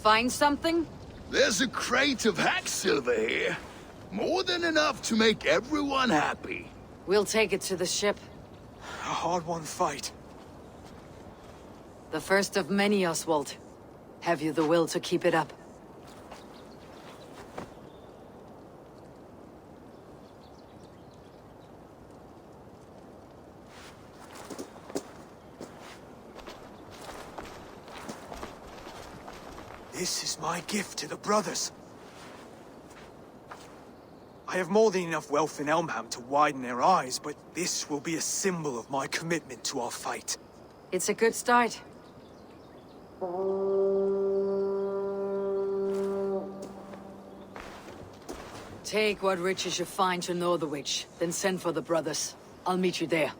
Find something? There's a crate of hack silver here. More than enough to make everyone happy. We'll take it to the ship. A hard-won fight. The first of many, Oswald. Have you the will to keep it up? This is my gift to the brothers. I have more than enough wealth in Elmham to widen their eyes, but this will be a symbol of my commitment to our fight. It's a good start. Take what riches you find to Northwich, then send for the brothers. I'll meet you there.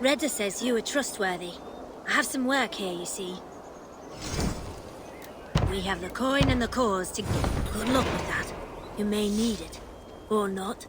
Redder says you are trustworthy. I have some work here, you see. We have the coin and the cause to give. Good luck with that. You may need it. Or not.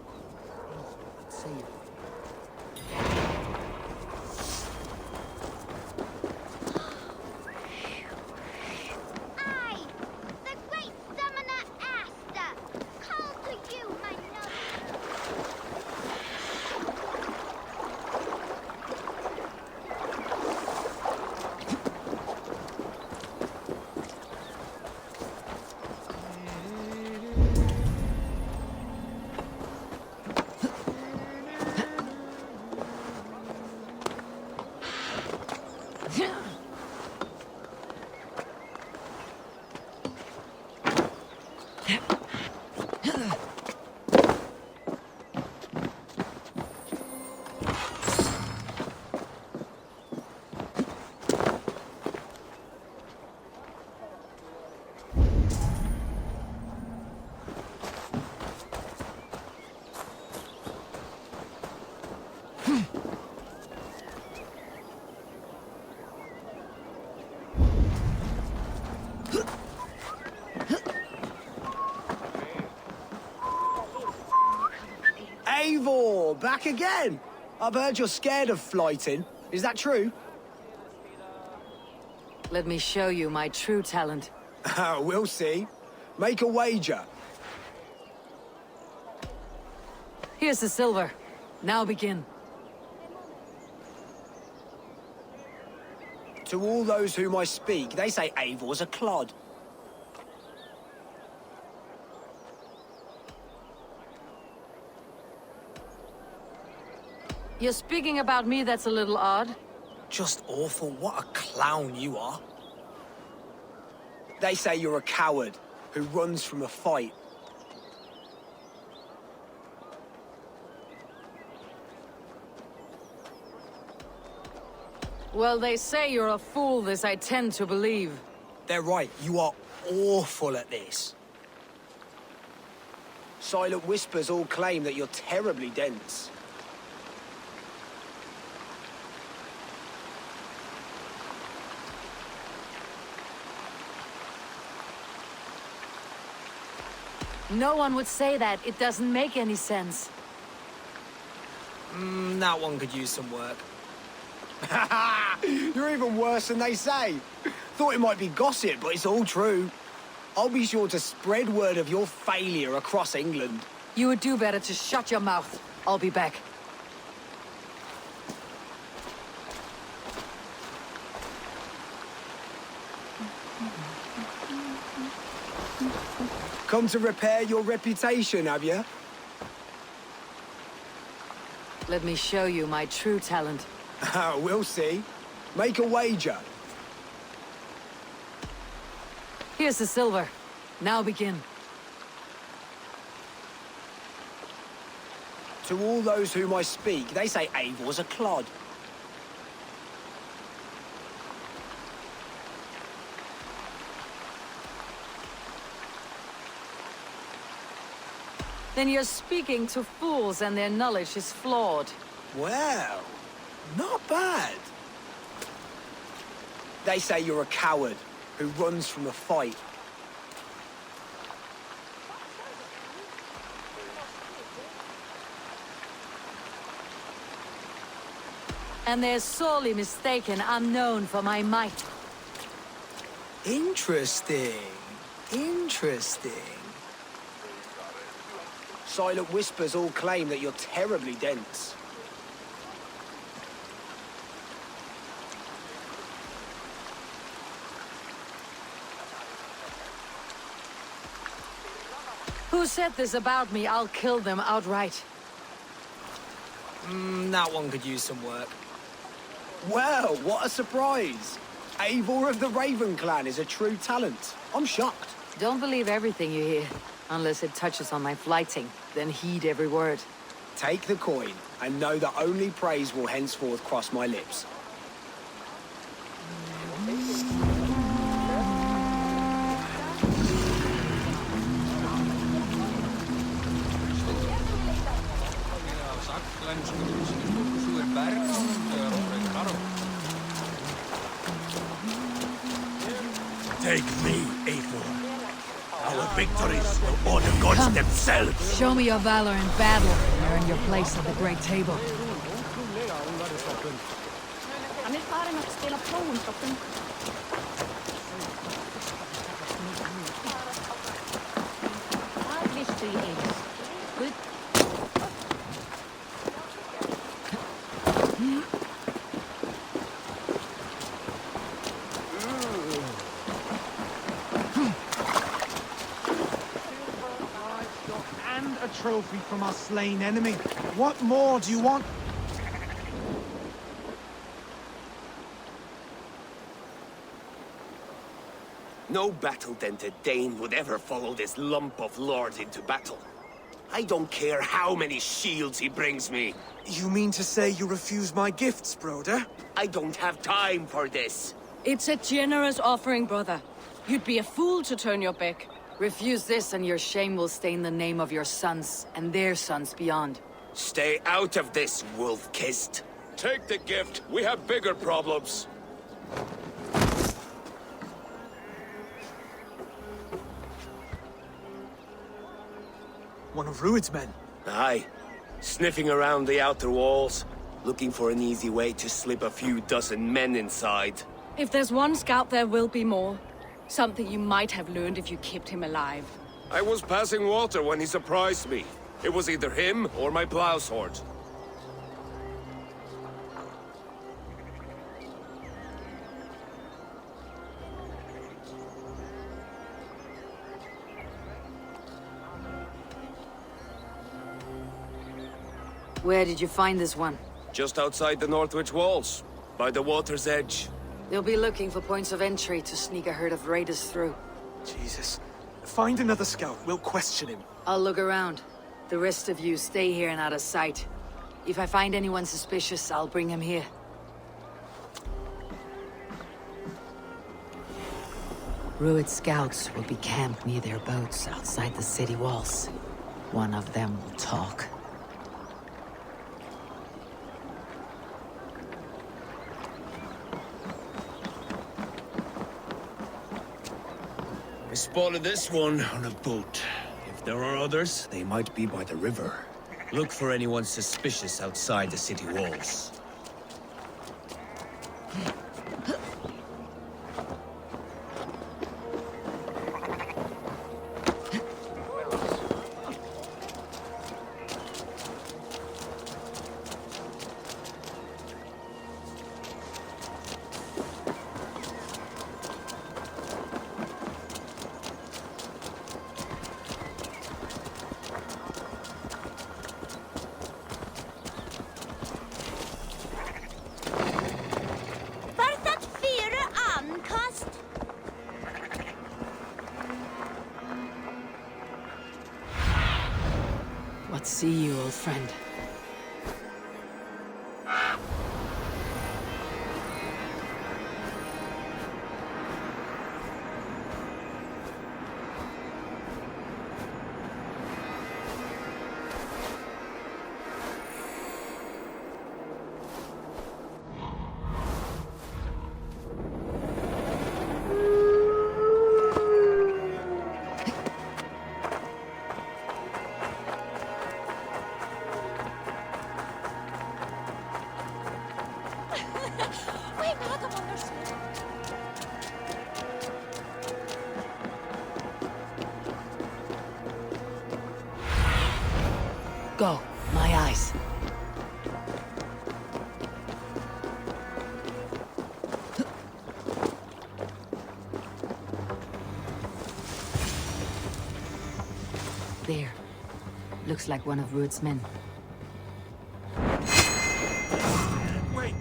Back again! I've heard you're scared of flighting. Is that true? Let me show you my true talent. We'll see. Make a wager. Here's the silver. Now begin. To all those whom I speak, they say Eivor's a clod. You're speaking about me, that's a little odd. Just awful. What a clown you are. They say you're a coward who runs from a fight. Well, they say you're a fool, this I tend to believe. They're right. You are awful at this. Silent whispers all claim that you're terribly dense. No one would say that. It doesn't make any sense. That one could use some work. You're even worse than they say. Thought it might be gossip, but it's all true. I'll be sure to spread word of your failure across England. You would do better to shut your mouth. I'll be back. Come to repair your reputation, have you? Let me show you my true talent. We'll see. Make a wager. Here's the silver. Now begin. To all those whom I speak, they say Eivor's a clod. Then you're speaking to fools and their knowledge is flawed. Well, not bad. They say you're a coward who runs from a fight. And they're sorely mistaken. I'm known for my might. Interesting. Interesting. Silent whispers all claim that you're terribly dense. Who said this about me? I'll kill them outright. That one could use some work. Well, what a surprise! Eivor of the Raven Clan is a true talent. I'm shocked. Don't believe everything you hear, unless it touches on my flighting. Then heed every word. Take the coin, and know that only praise will henceforth cross my lips. Take me, Eivor. Our victories will honor gods themselves. Show me your valor in battle and earn your place at the great table. Trophy from our slain enemy. What more do you want? No battle-dented Dane would ever follow this lump of lord into battle. I don't care how many shields he brings me. You mean to say you refuse my gifts, broder? I don't have time for this. It's a generous offering, brother. You'd be a fool to turn your back. Refuse this and your shame will stain the name of your sons and their sons beyond. Stay out of this, wolf-kissed. Take the gift. We have bigger problems. One of Rued's men. Aye. Sniffing around the outer walls, looking for an easy way to slip a few dozen men inside. If there's one scout, there will be more. Something you might have learned if you kept him alive. I was passing water when he surprised me. It was either him or my plow sword. Where did you find this one? Just outside the Northwich walls, by the water's edge. They'll be looking for points of entry to sneak a herd of raiders through. Jesus. Find another scout. We'll question him. I'll look around. The rest of you stay here and out of sight. If I find anyone suspicious, I'll bring him here. Rued scouts will be camped near their boats outside the city walls. One of them will talk. I spotted this one on a boat. If there are others, they might be by the river. Look for anyone suspicious outside the city walls. Let's see you, old friend. Go, my eyes. There. Looks like one of Ruud's men. Wait.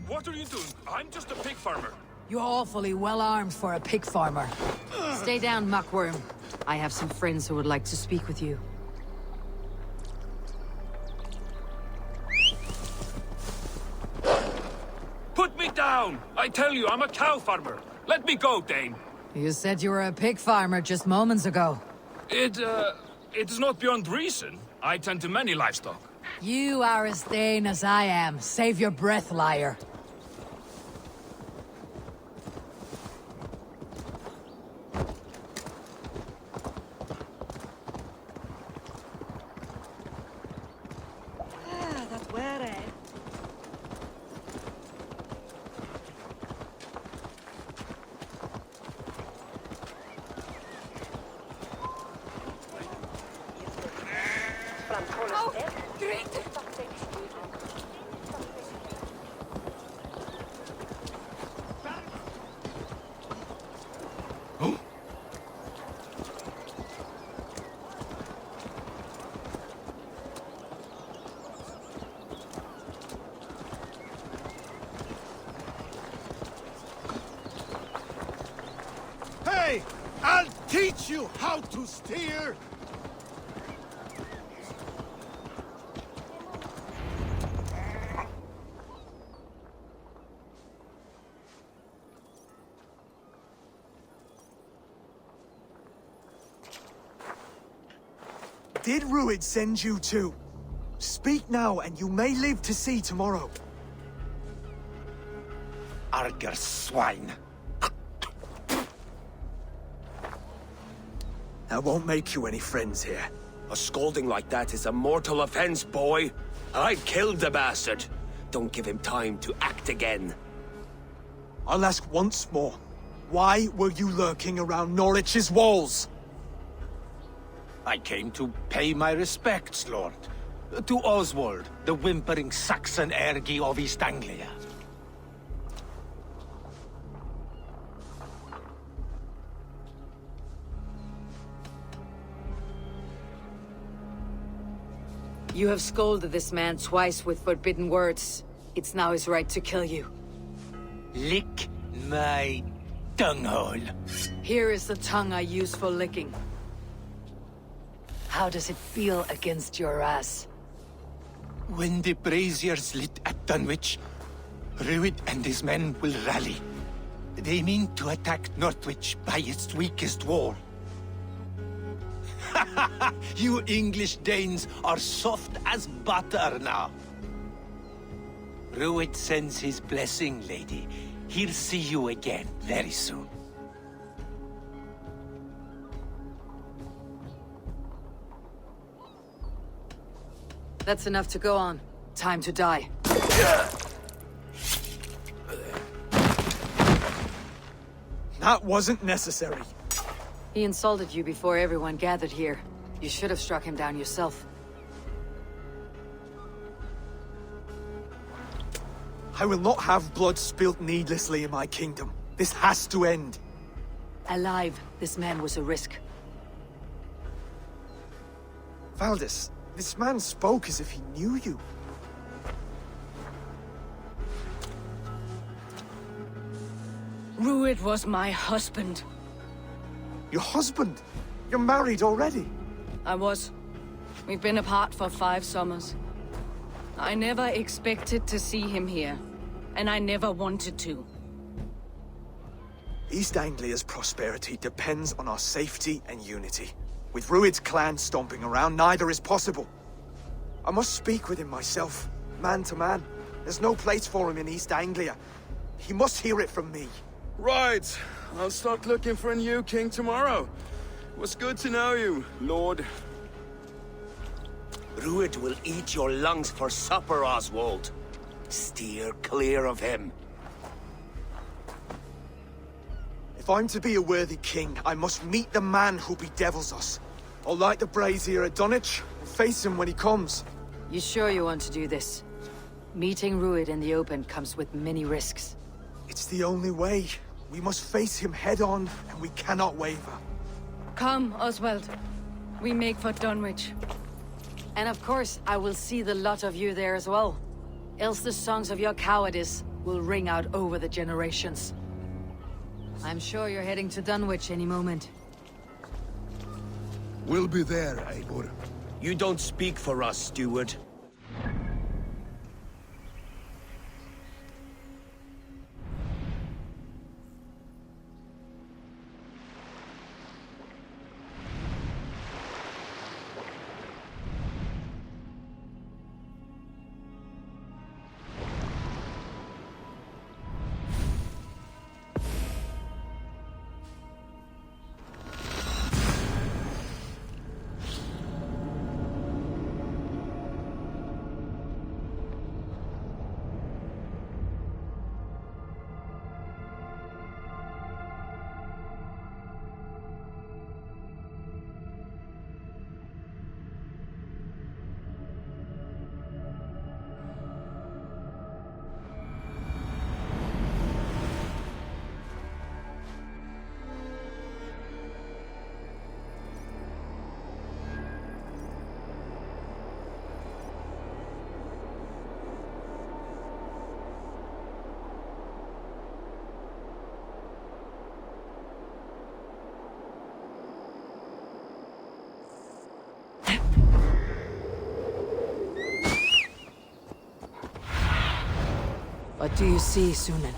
What are you doing? I'm just a pig farmer. You're awfully well armed for a pig farmer. Stay down, muckworm. I have some friends who would like to speak with you. Put me down! I tell you, I'm a cow farmer. Let me go, Dane. You said you were a pig farmer just moments ago. It's not beyond reason. I tend to many livestock. You are as Dane as I am. Save your breath, liar. Hey! I'll teach you how to steer! Did Ruud send you too? Speak now, and you may live to see tomorrow. Arger swine! That won't make you any friends here. A scolding like that is a mortal offense, boy. I've killed the bastard. Don't give him time to act again. I'll ask once more. Why were you lurking around Norwich's walls? I came to pay my respects, Lord. To Oswald, the whimpering Saxon ergi of East Anglia. You have scolded this man twice with forbidden words. It's now his right to kill you. Lick my dunghole. Here is the tongue I use for licking. How does it feel against your ass? When the braziers lit at Dunwich, Ruud and his men will rally. They mean to attack Northwich by its weakest wall. You English Danes are soft as butter now. Ruud sends his blessing, lady. He'll see you again very soon. That's enough to go on. Time to die. That wasn't necessary. He insulted you before everyone gathered here. You should have struck him down yourself. I will not have blood spilt needlessly in my kingdom. This has to end. Alive, this man was a risk. Valdis, this man spoke as if he knew you. Ruud was my husband. Your husband? You're married already? I was. We've been apart for 5 summers. I never expected to see him here, and I never wanted to. East Anglia's prosperity depends on our safety and unity. With Rued's clan stomping around, neither is possible. I must speak with him myself, man to man. There's no place for him in East Anglia. He must hear it from me. Right. I'll start looking for a new king tomorrow. It was good to know you, Lord. Rued will eat your lungs for supper, Oswald. Steer clear of him. If I'm to be a worthy king, I must meet the man who bedevils us. I'll light the brazier at Dunwich and face him when he comes. You sure you want to do this? Meeting Rued in the open comes with many risks. It's the only way. We must face him head on, and we cannot waver. Come, Oswald. We make for Dunwich. And of course, I will see the lot of you there as well. Else the songs of your cowardice will ring out over the generations. I'm sure you're heading to Dunwich any moment. We'll be there, Eivor. You don't speak for us, steward. What do you see, Sunan?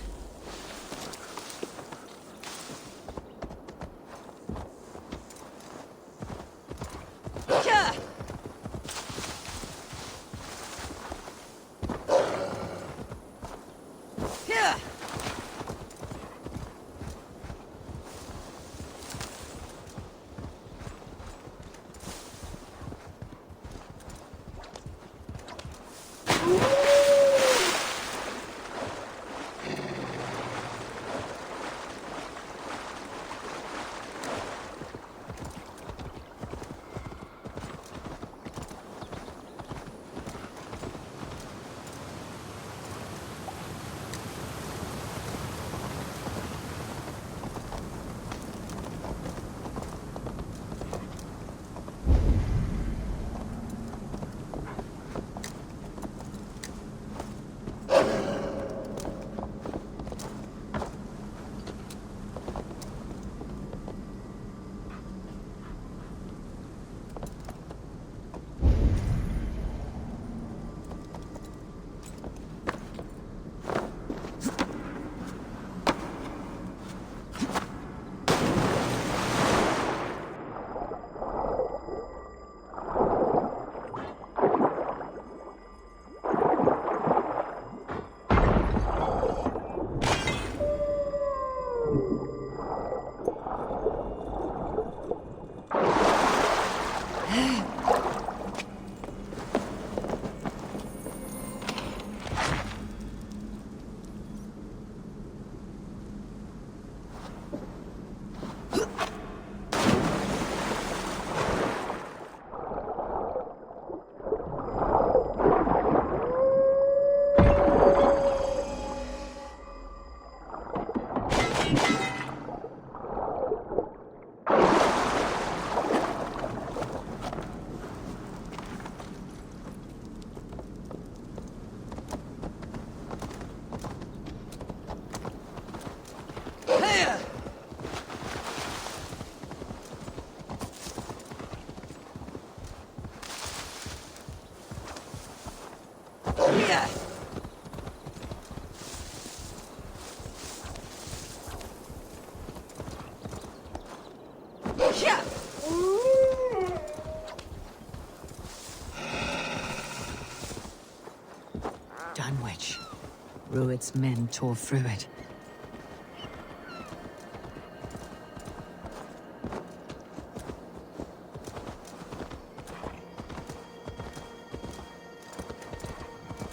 Rued's men tore through it.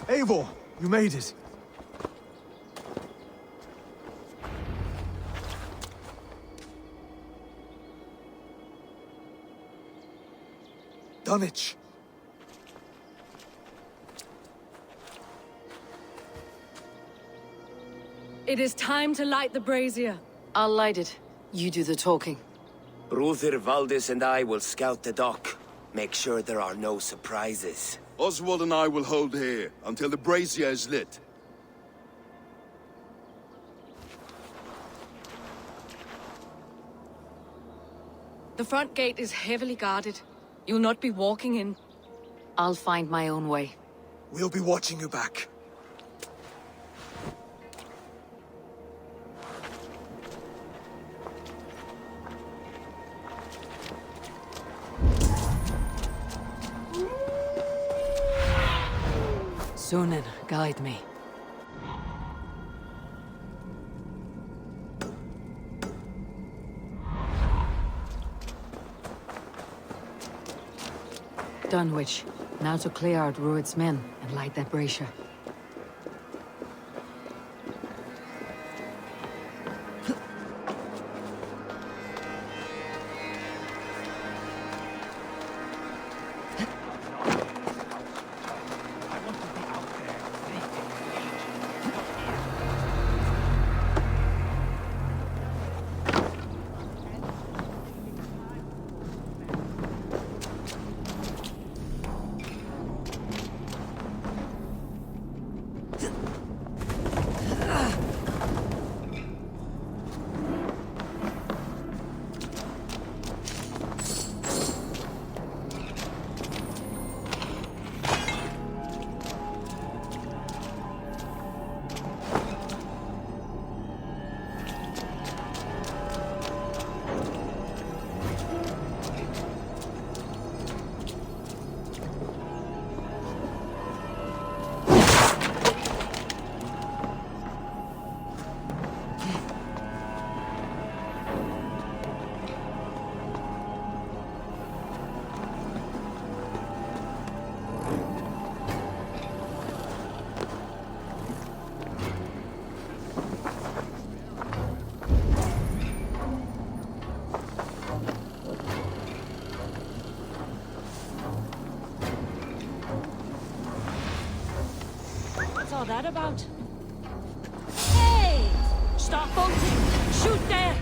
Eivor, you made it. Dunwich. It is time to light the brazier. I'll light it. You do the talking. Ruther, Valdis and I will scout the dock. Make sure there are no surprises. Oswald and I will hold here until the brazier is lit. The front gate is heavily guarded. You'll not be walking in. I'll find my own way. We'll be watching you back. Sunan, guide me. Dunwich. Now to clear out Rued's men and light that brazier. What's all that about? Hey! Stop bolting! Shoot there!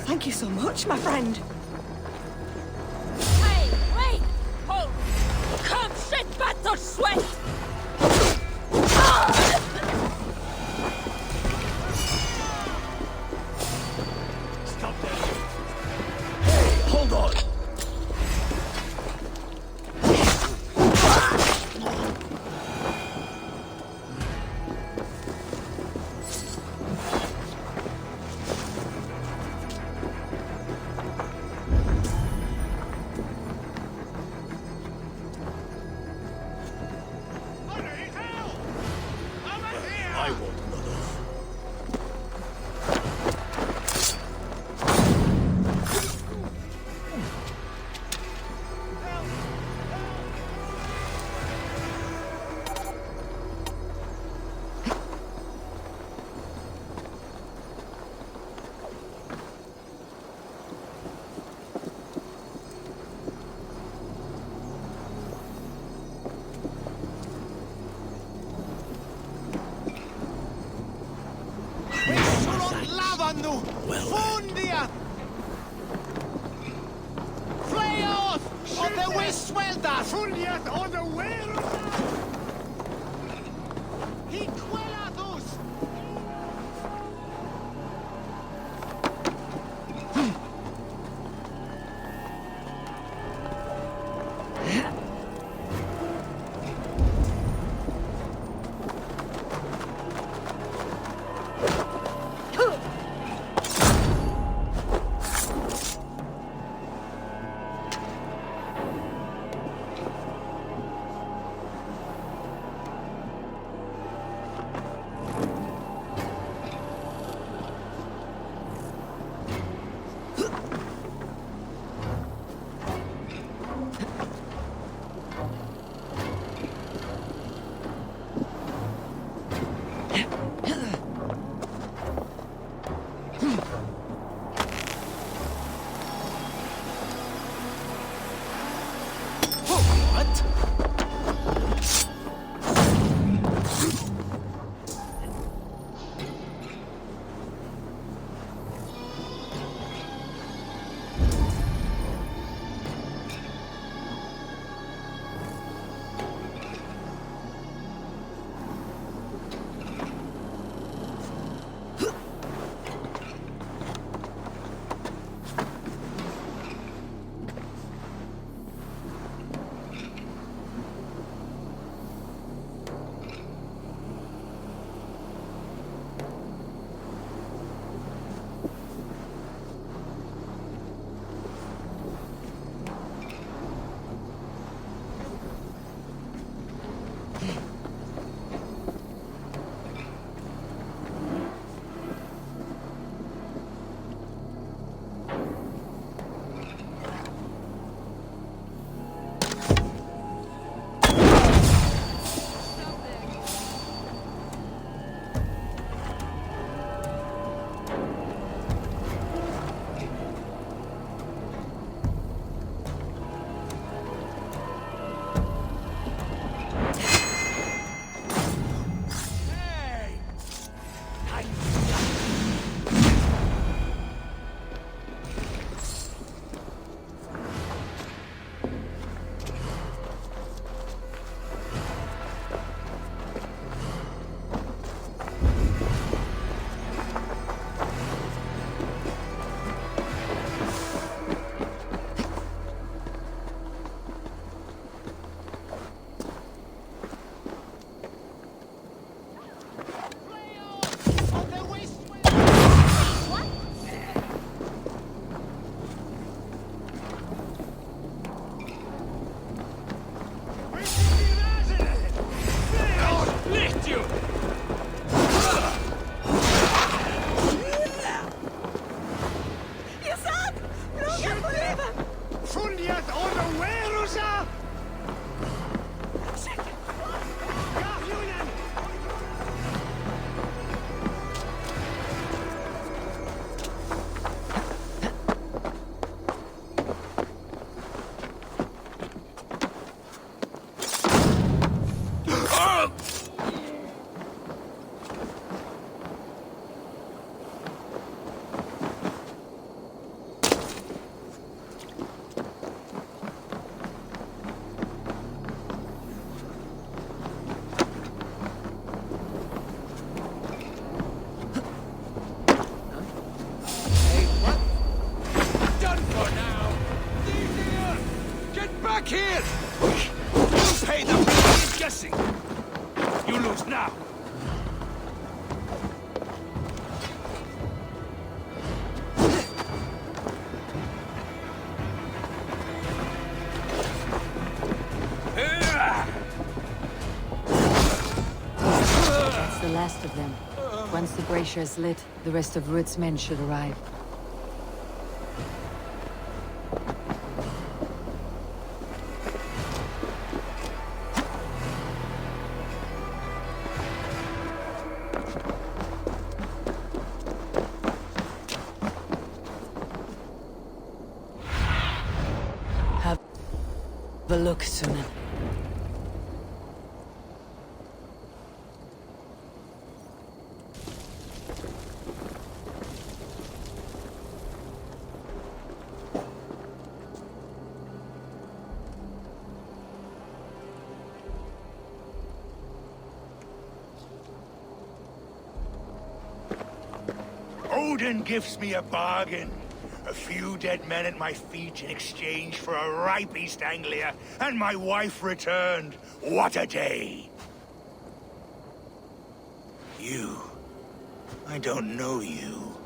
Thank you so much, my friend. Hey, wait! Hold! Come sit back to sweat! Stop there. Hey, hold on. Mannu! Fundia! Freos! On the Westwelda! Fundiat on the Werda! Hiquelatus! Back here! You pay them for guessing! You lose now! That's the last of them. Once the brazier is lit, the rest of Ruud's men should arrive. Have a look, Sunan. Odin gives me a bargain. A few dead men at my feet in exchange for a ripe East Anglia, and my wife returned. What a day! You. I don't know you.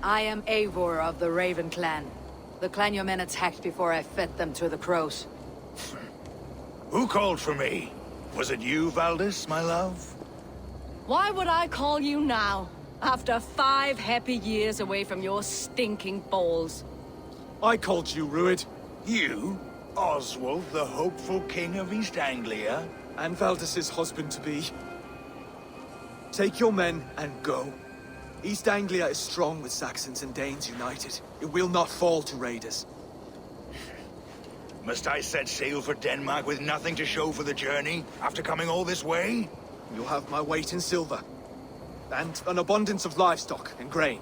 I am Eivor of the Raven clan. The clan your men attacked before I fed them to the crows. Who called for me? Was it you, Valdis, my love? Why would I call you now, after 5 happy years away from your stinking balls? I called you, Ruid. You? Oswald, the hopeful king of East Anglia? And Valdis's husband-to-be. Take your men and go. East Anglia is strong with Saxons and Danes united. It will not fall to raiders. Must I set sail for Denmark with nothing to show for the journey, after coming all this way? You'll have my weight in silver. And an abundance of livestock and grain.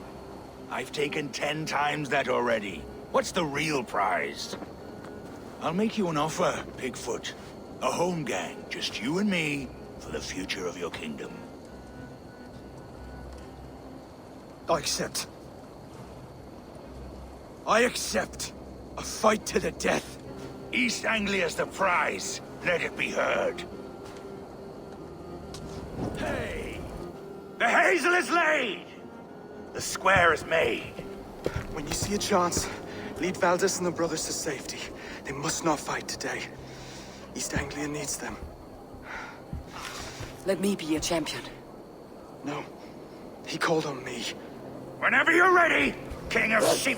I've taken 10 times that already. What's the real prize? I'll make you an offer, Pigfoot. A home gang, just you and me, for the future of your kingdom. I accept. I accept. A fight to the death. East Anglia's the prize. Let it be heard. Hey! The hazel is laid! The square is made. When you see a chance, lead Valdis and the brothers to safety. They must not fight today. East Anglia needs them. Let me be your champion. No. He called on me. Whenever you're ready, King of Sheep.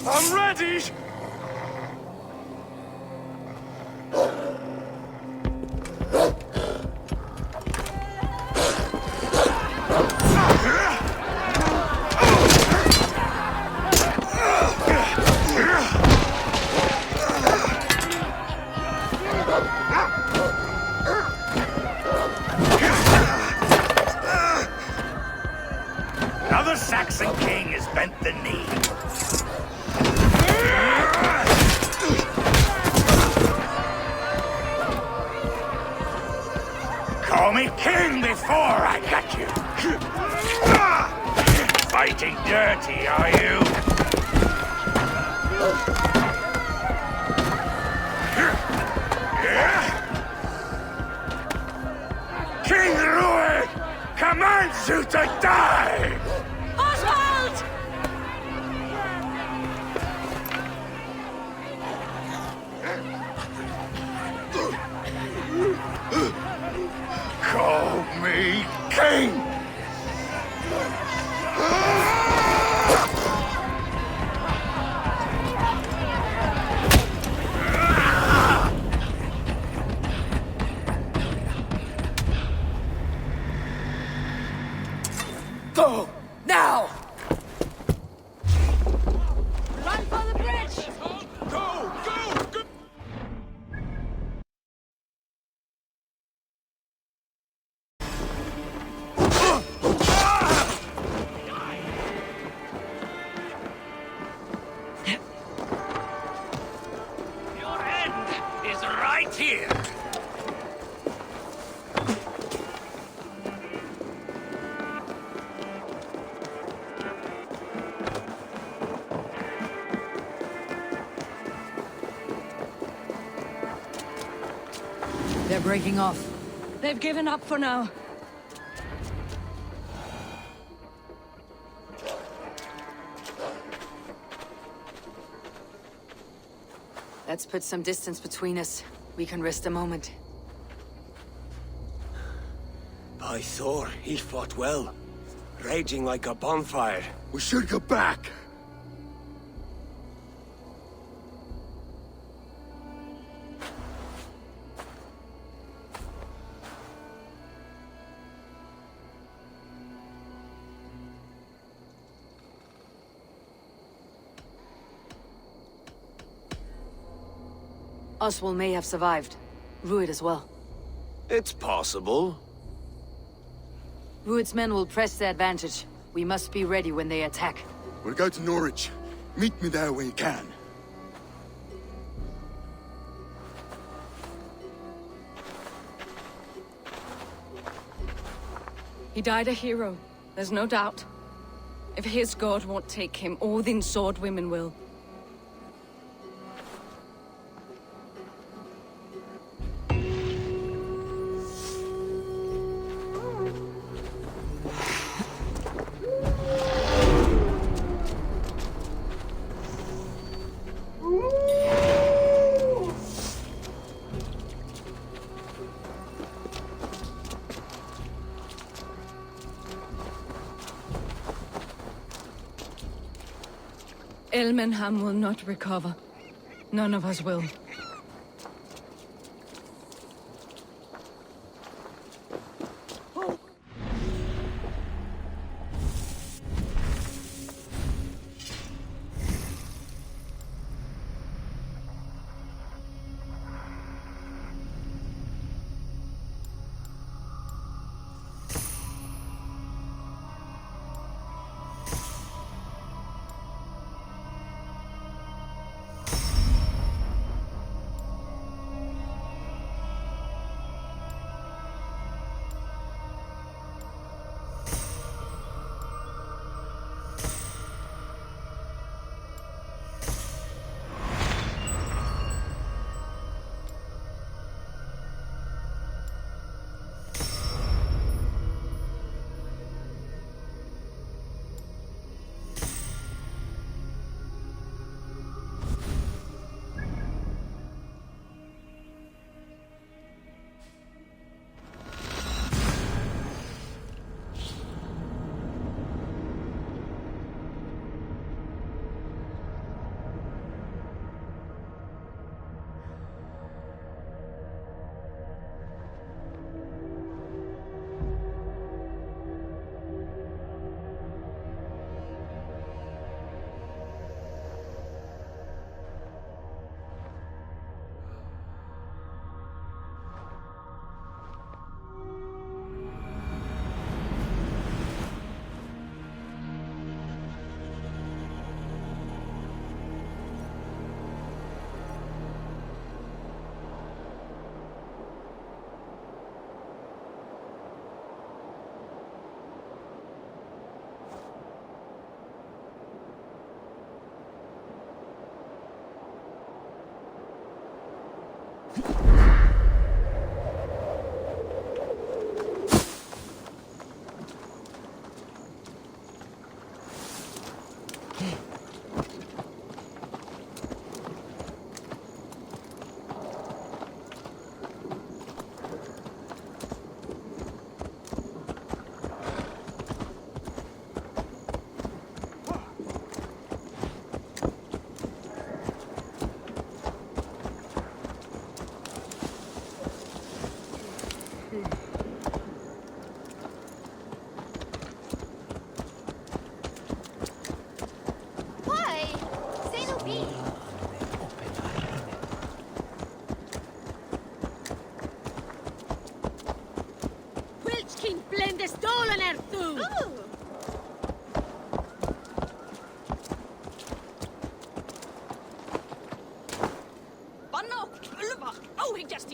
I'm ready! Another Saxon king has bent the knee. Call me king before I got you. Fighting dirty, are you? King Ruid commands you to die! Oswald! Call me king! Go! Now! Run for the bridge! Go! Go! Go! Your end is right here! They're breaking off. They've given up for now. Let's put some distance between us. We can rest a moment. By Thor, he fought well. Raging like a bonfire. We should go back. Oswald may have survived. Ruid as well. It's possible. Ruid's men will press the advantage. We must be ready when they attack. We'll go to Norwich. Meet me there when you can. He died a hero, there's no doubt. If his god won't take him, all the sword women will. Elmenham will not recover. None of us will.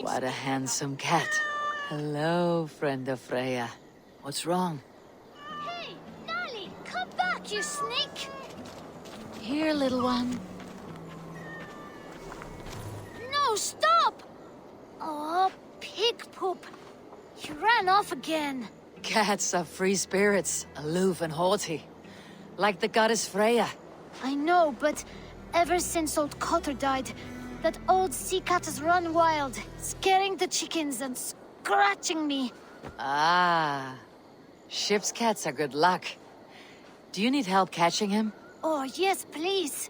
What a handsome cat. Hello, friend of Freya. What's wrong? Hey, Nali, come back, you sneak! Here, little one. No, stop! Oh, pig poop. He ran off again. Cats are free spirits, aloof and haughty. Like the goddess Freya. I know, but ever since old Cotter died, that old sea cat has run wild, scaring the chickens and scratching me. Ah. Ship's cats are good luck. Do you need help catching him? Oh, yes, please.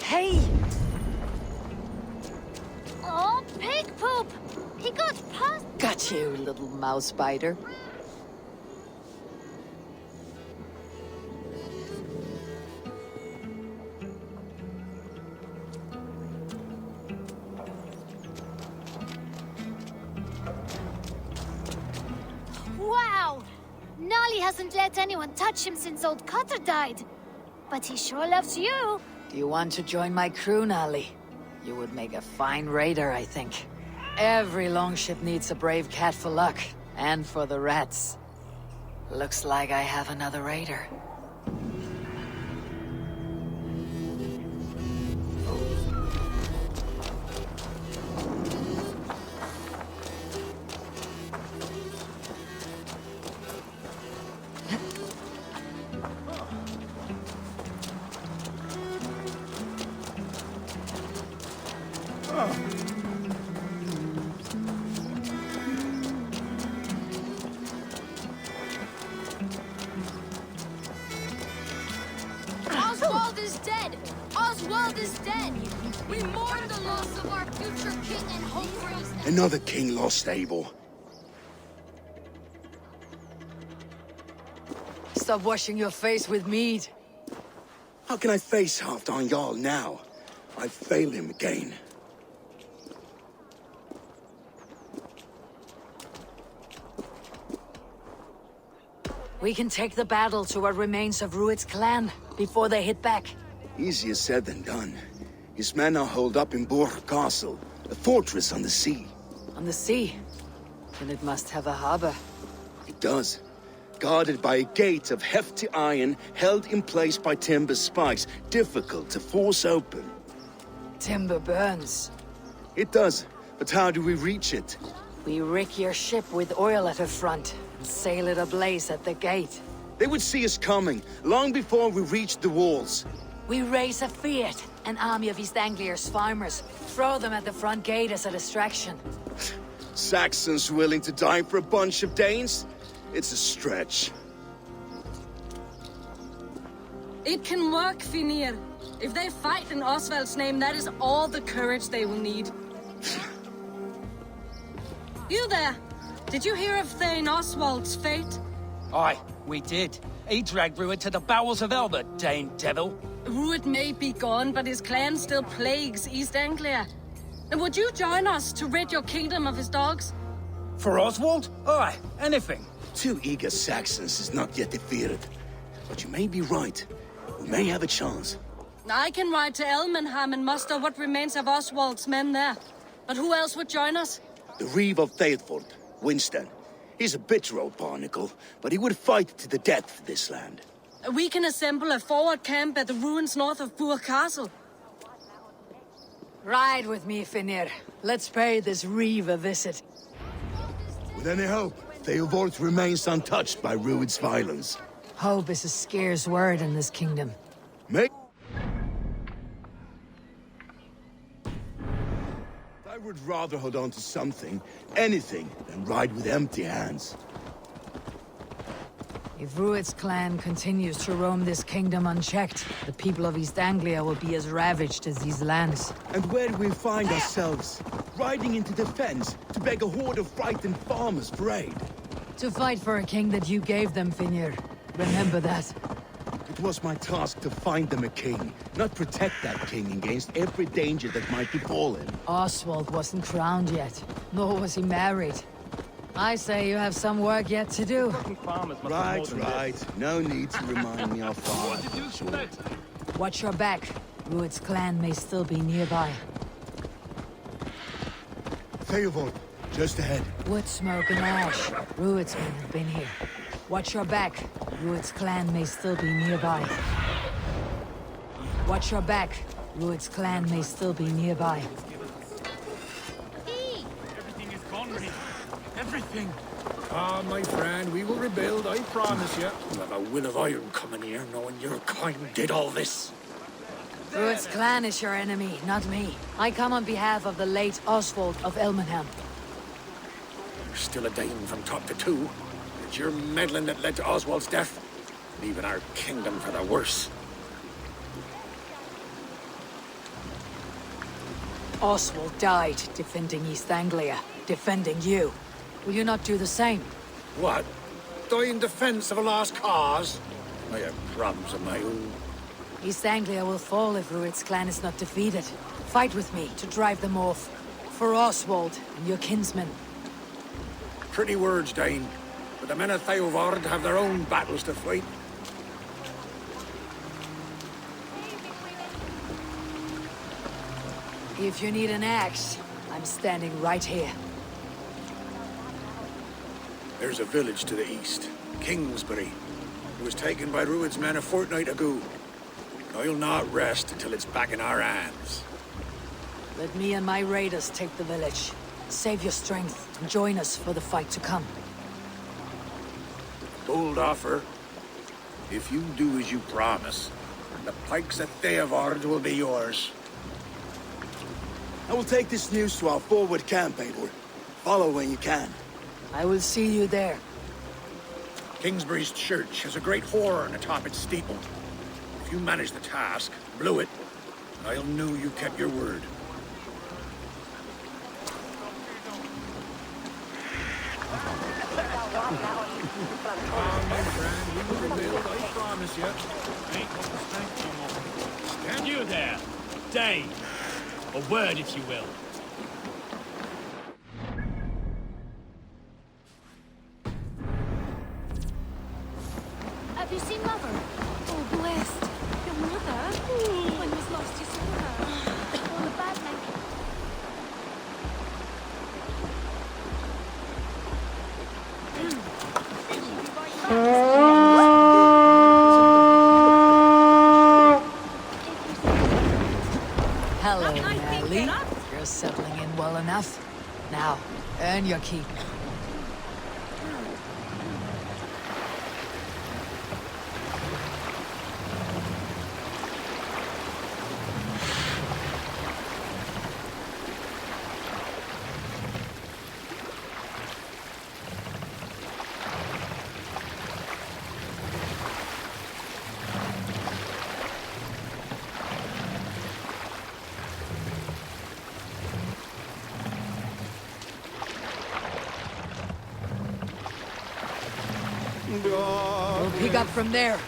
Hey! Oh, pig poop! He got past... Got you, little mouse biter. hasn't let anyone touch him since old Cotter died. But he sure loves you. Do you want to join my crew, Nali? You would make a fine raider, I think. Every longship needs a brave cat for luck, and for the rats. Looks like I have another raider. Oswald is dead! Oswald is dead! We mourn the loss of our future king and hope for his... Another king lost, Abel. Stop washing your face with mead. How can I face Halfdan Jarl now? I fail him again. We can take the battle to what remains of Rued's clan before they hit back. Easier said than done. His men are holed up in Borg Castle, a fortress on the sea. On the sea? Then it must have a harbor. It does. Guarded by a gate of hefty iron held in place by timber spikes, difficult to force open. Timber burns. It does, but how do we reach it? We rig your ship with oil at her front and sail it ablaze at the gate. They would see us coming, long before we reached the walls. We raise a Fiat, an army of East Anglia's farmers. Throw them at the front gate as a distraction. Saxons willing to die for a bunch of Danes? It's a stretch. It can work, Finir. If they fight in Oswald's name, that is all the courage they will need. You there! Did you hear of Thane Oswald's fate? Aye, we did. He dragged Rued to the bowels of Elba, Dane devil. Rued may be gone, but his clan still plagues East Anglia. And would you join us to rid your kingdom of his dogs? For Oswald? Aye, anything. 2 eager Saxons is not yet defeated. But you may be right. We may have a chance. I can ride to Elmenham and muster what remains of Oswald's men there. But who else would join us? The Reeve of Thetford, Winston. He's a bitter old barnacle, but he would fight to the death for this land. We can assemble a forward camp at the ruins north of Burr Castle. Ride with me, Finir. Let's pay this Reeve a visit. With any hope, Theodort remains untouched by Rued's violence. Hope is a scarce word in this kingdom. I would rather hold on to something, anything, than ride with empty hands. If Rued's clan continues to roam this kingdom unchecked, the people of East Anglia will be as ravaged as these lands. And where do we find ourselves? Riding into defense to beg a horde of frightened farmers for aid. To fight for a king that you gave them, Finir. Remember that. It was my task to find them a king, not protect that king against every danger that might befall him. Oswald wasn't crowned yet, nor was he married. I say you have some work yet to do. Right. No need to remind me how far I've sure. Watch your back. Rued's clan may still be nearby. Theodort, just ahead. Wood smoke and ash. Rued's men have been here. Watch your back. Rued's clan may still be nearby. Watch your back. Rued's clan may still be nearby. Everything is gone, Reed. Everything. Ah, my friend, we will rebuild, I promise you. You have a will of iron coming here, knowing your kind did all this. Rued's clan is your enemy, not me. I come on behalf of the late Oswald of Elmenham. You're still a Dane from top to two. It's your meddling that led to Oswald's death, leaving our kingdom for the worse. Oswald died defending East Anglia, defending you. Will you not do the same? What? Die in defense of a lost cause? I have problems of my own. East Anglia will fall if Rued's clan is not defeated. Fight with me to drive them off. For Oswald and your kinsmen. Pretty words, Dane. but the men of Théovard have their own battles to fight. If you need an axe, I'm standing right here. There's a village to the east, Kingsbury. It was taken by Rued's men a fortnight ago. I'll not rest until it's back in our hands. Let me and my raiders take the village. Save your strength and join us for the fight to come. Bold offer. If you do as you promise, the pikes at Théovard will be yours. I will take this news to our forward camp, Eivor. Follow when you can. I will see you there. Kingsbury's church has a great horn atop its steeple. If you manage the task, blew it, I'll know you kept your word. My friend, we will rebuild, I promise you. Ain't got the strength no more. Stand you there, Dane. A word, if you will. Have you seen Mother? Oh, blessed. Your mother? When was last you saw her? Oh, the bad man. Hello, Nelly. You're settling in well enough. Now, earn your keep. We'll pick up from there.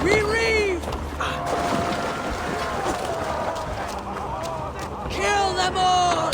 We leave! Kill them all!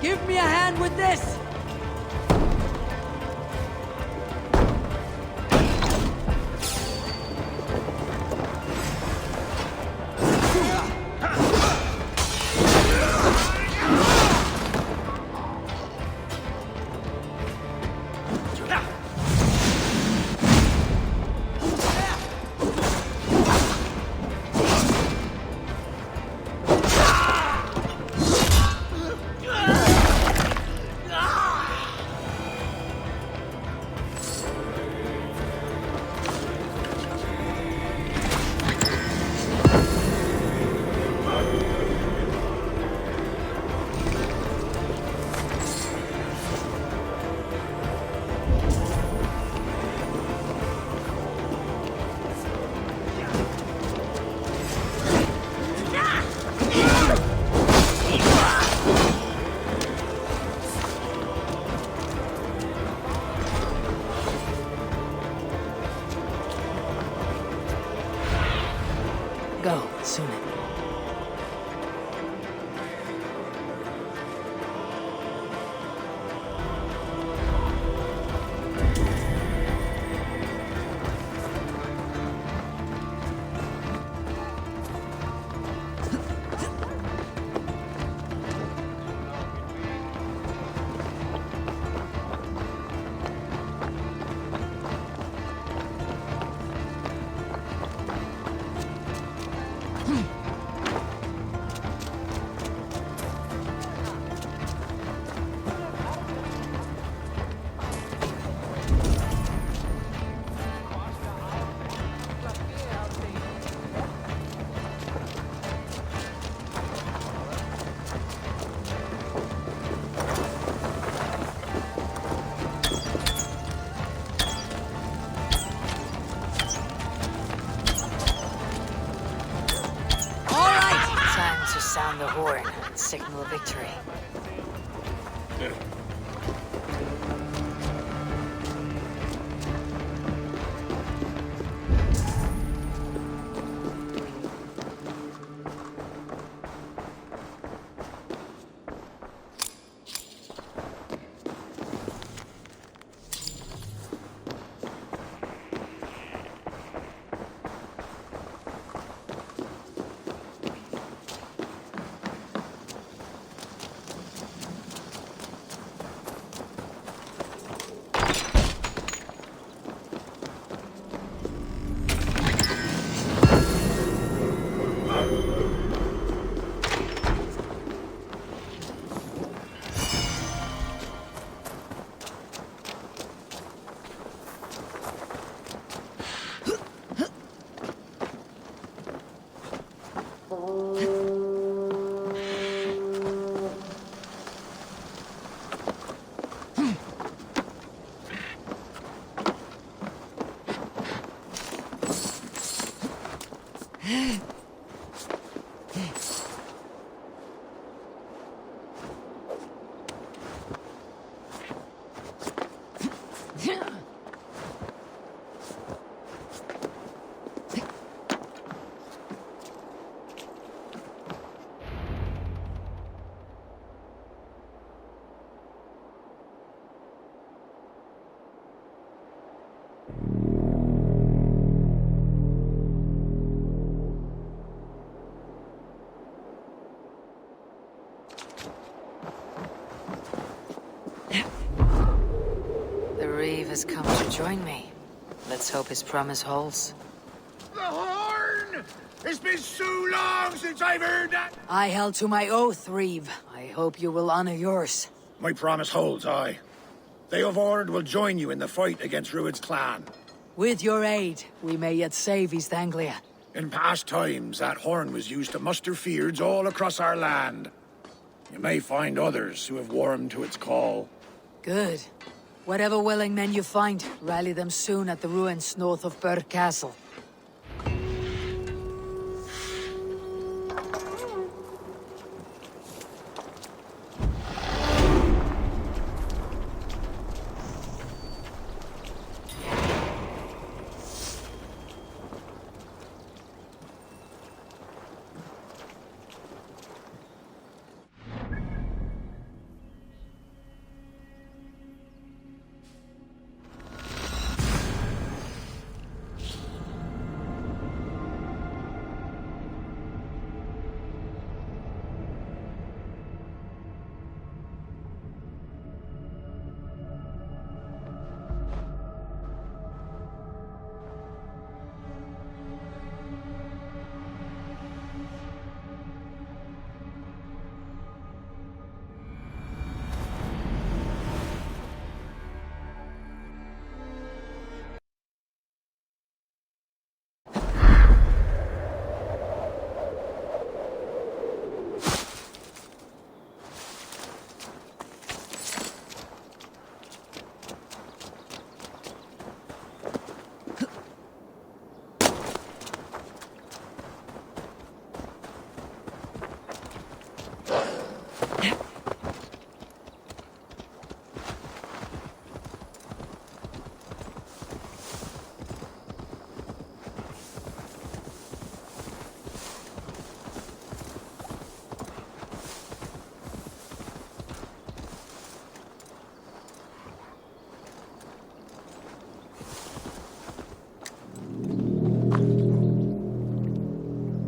Give me a hand with this! Ah! Signal of victory. Has come to join me. Let's hope his promise holds. The horn! It's been so long since I've heard that! I held to my oath, Reeve. I hope you will honor yours. My promise holds, aye. They of Ord will join you in the fight against Rued's clan. With your aid, we may yet save East Anglia. In past times, that horn was used to muster fyrds all across our land. You may find others who have warmed to its call. Good. Whatever willing men you find, rally them soon at the ruins north of Burg Castle.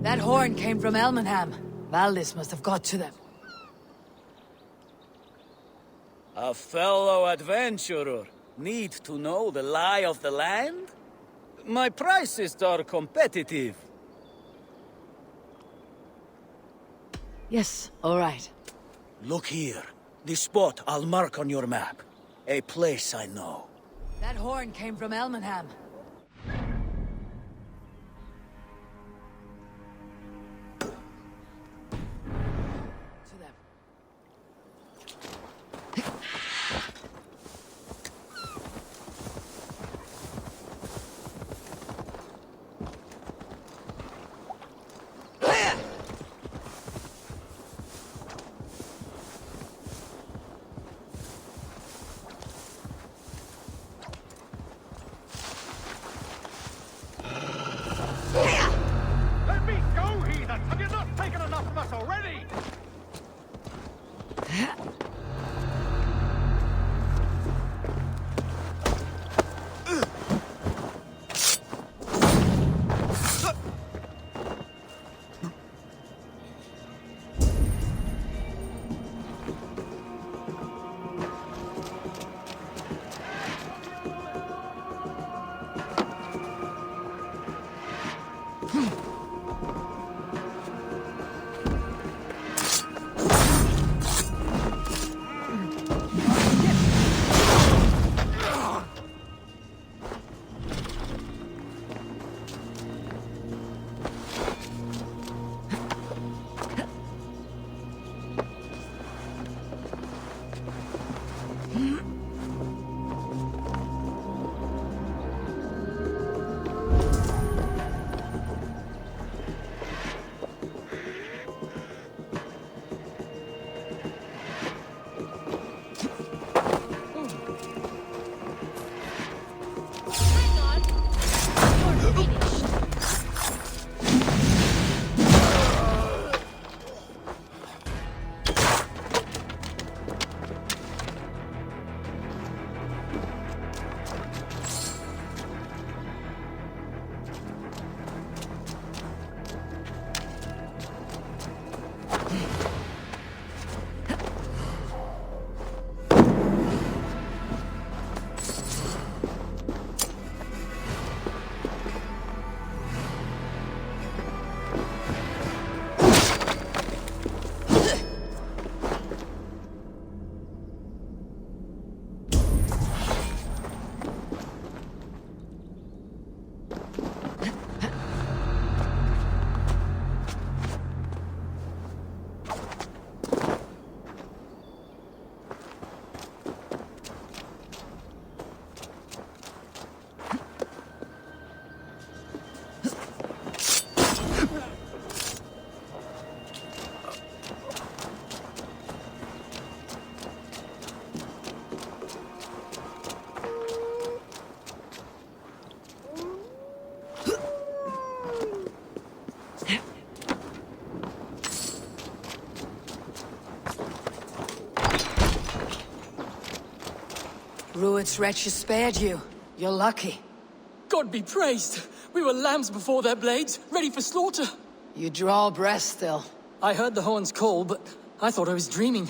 That horn came from Elmenham. Valdis must have got to them. A fellow adventurer need to know the lie of the land? My prices are competitive. Yes, all right. Look here. This spot I'll mark on your map. A place I know. That horn came from Elmenham. Rued's wretches spared you. You're lucky. God be praised! We were lambs before their blades, ready for slaughter. You draw breath still. I heard the horns call, but I thought I was dreaming.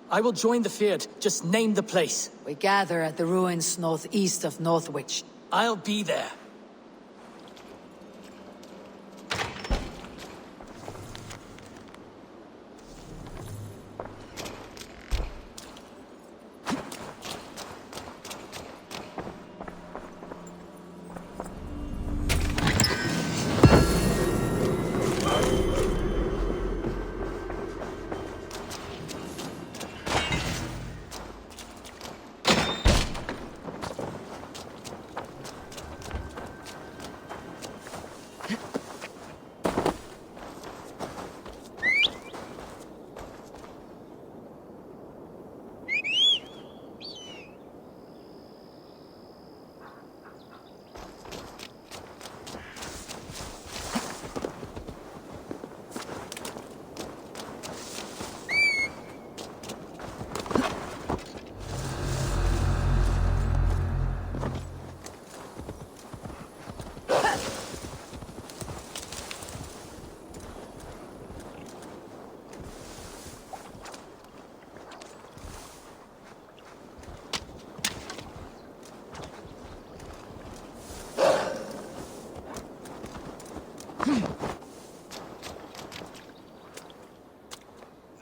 I will join the Fyrd. Just name the place. We gather at the ruins northeast of Northwich. I'll be there.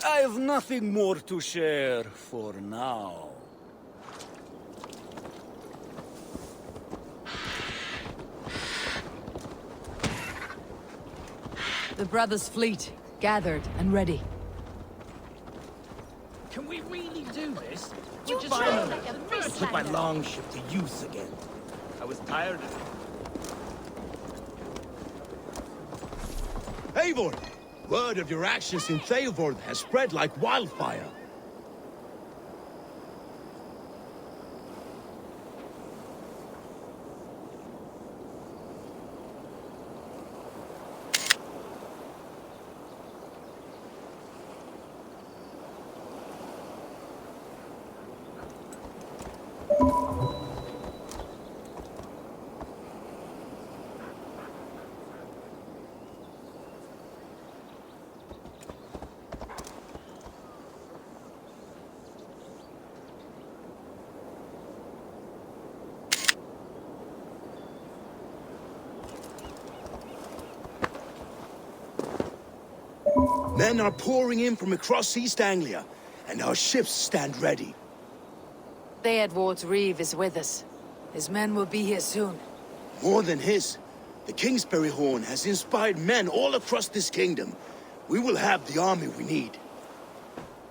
I have nothing more to share for now. The brothers' fleet, gathered and ready. Can we really do this? You Finally, like a put my longship to use again. I was tired of it. Eivor! Word of your actions in Thelvord has spread like wildfire. Men are pouring in from across East Anglia, and our ships stand ready. Theodward's reeve is with us. His men will be here soon. More than his. The Kingsbury Horn has inspired men all across this kingdom. We will have the army we need.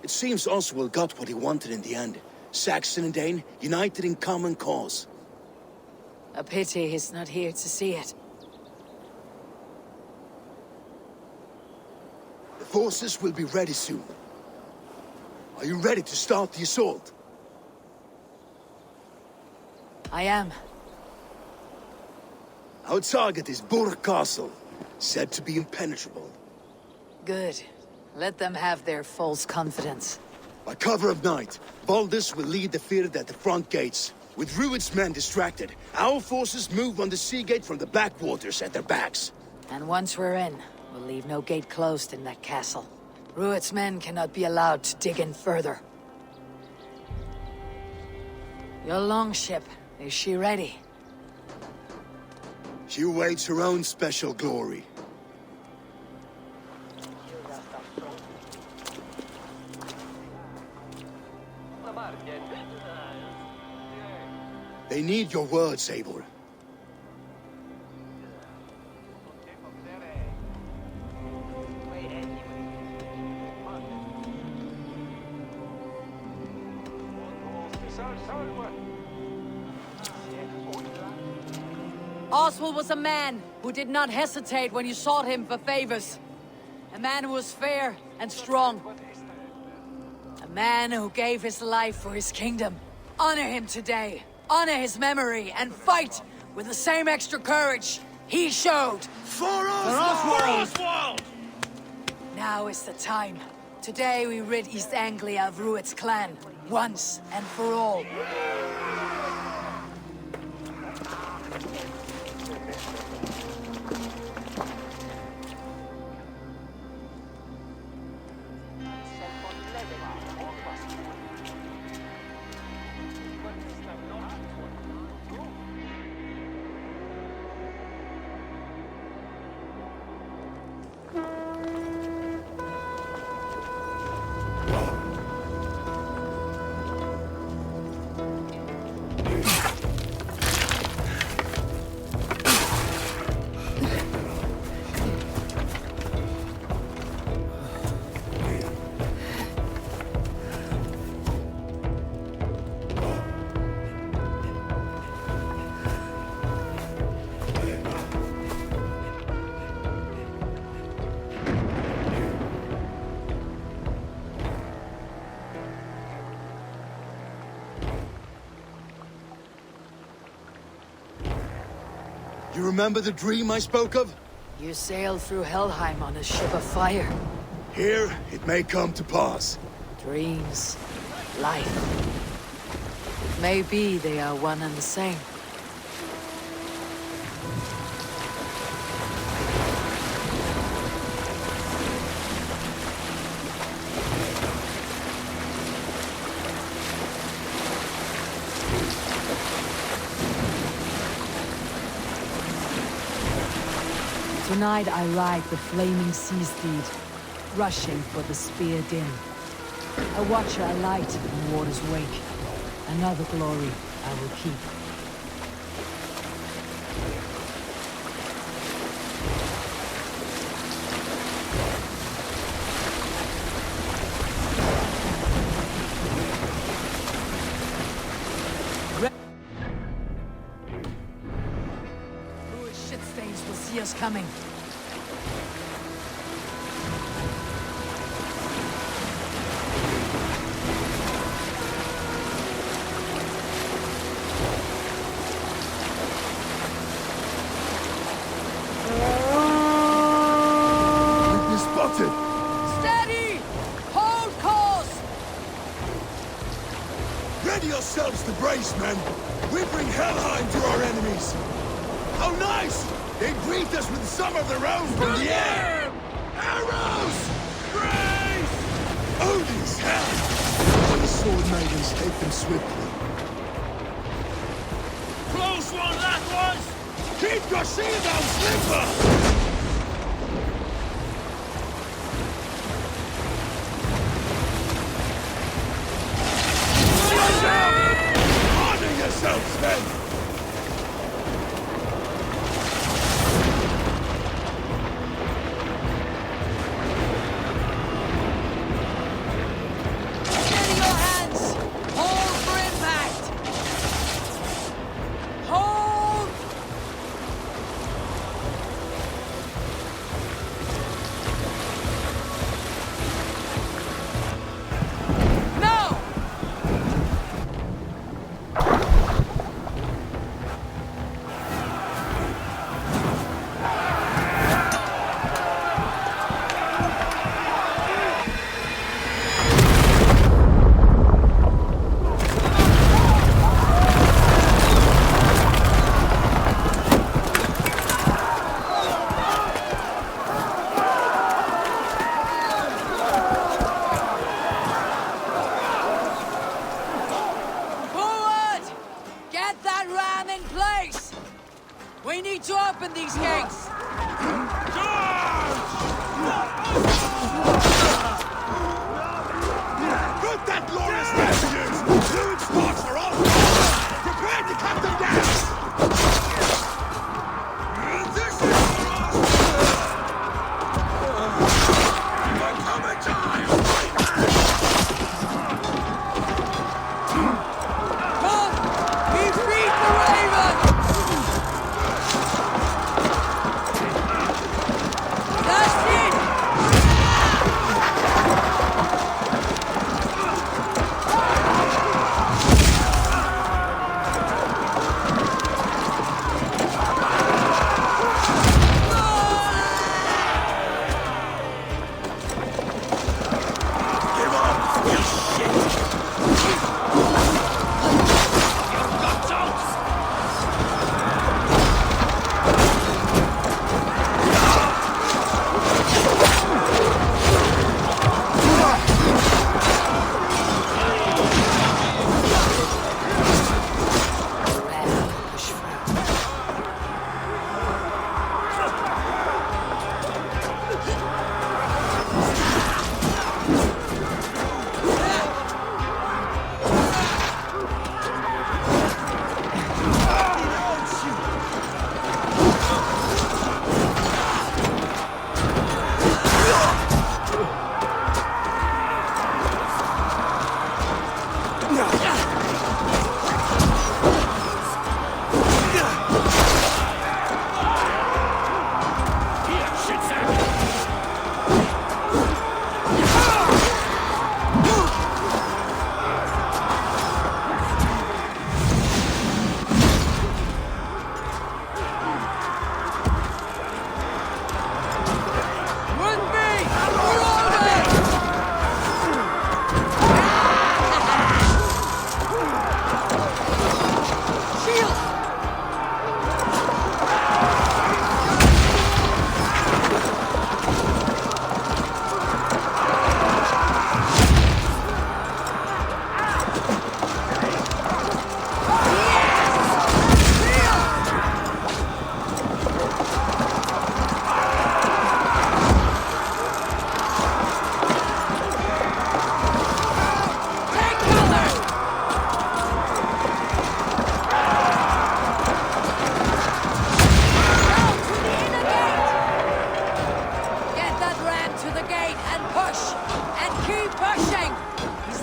It seems Oswald got what he wanted in the end. Saxon and Dane united in common cause. A pity he's not here to see it. The forces will be ready soon. Are you ready to start the assault? I am. Our target is Burg Castle, said to be impenetrable. Good. Let them have their false confidence. By cover of night, Baldus will lead the Fyrd at the front gates. With Rued's men distracted, our forces move on the sea gate from the backwaters at their backs. And once we're in, we'll leave no gate closed in that castle. Rued's men cannot be allowed to dig in further. Your longship, is she ready? She awaits her own special glory. They need your words, Eivor. Oswald was a man who did not hesitate when you sought him for favors. A man who was fair and strong. A man who gave his life for his kingdom. Honor him today. Honor his memory and fight with the same extra courage he showed. For Oswald! For Oswald! Now is the time. Today we rid East Anglia of Rued's clan, once and for all. You remember the dream I spoke of? You sailed through Helheim on a ship of fire. Here, it may come to pass. Dreams, life. Maybe they are one and the same. Tonight I ride the flaming sea steed, rushing for the spear dim. A watcher alight in water's wake. Another glory I will keep. Shit stains will see us coming. Steady! Hold course! Ready yourselves to brace, men! We bring Helheim to our enemies! How nice! They greet us with some of their own from the air! Arrows! Brace! Odin's hell! The sword maidens take them swiftly. Close one, that was! Keep your shield down, Slipper! Honor yourselves, men! Steady your hands! Hold for impact! Hold!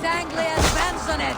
East Anglia advance on it!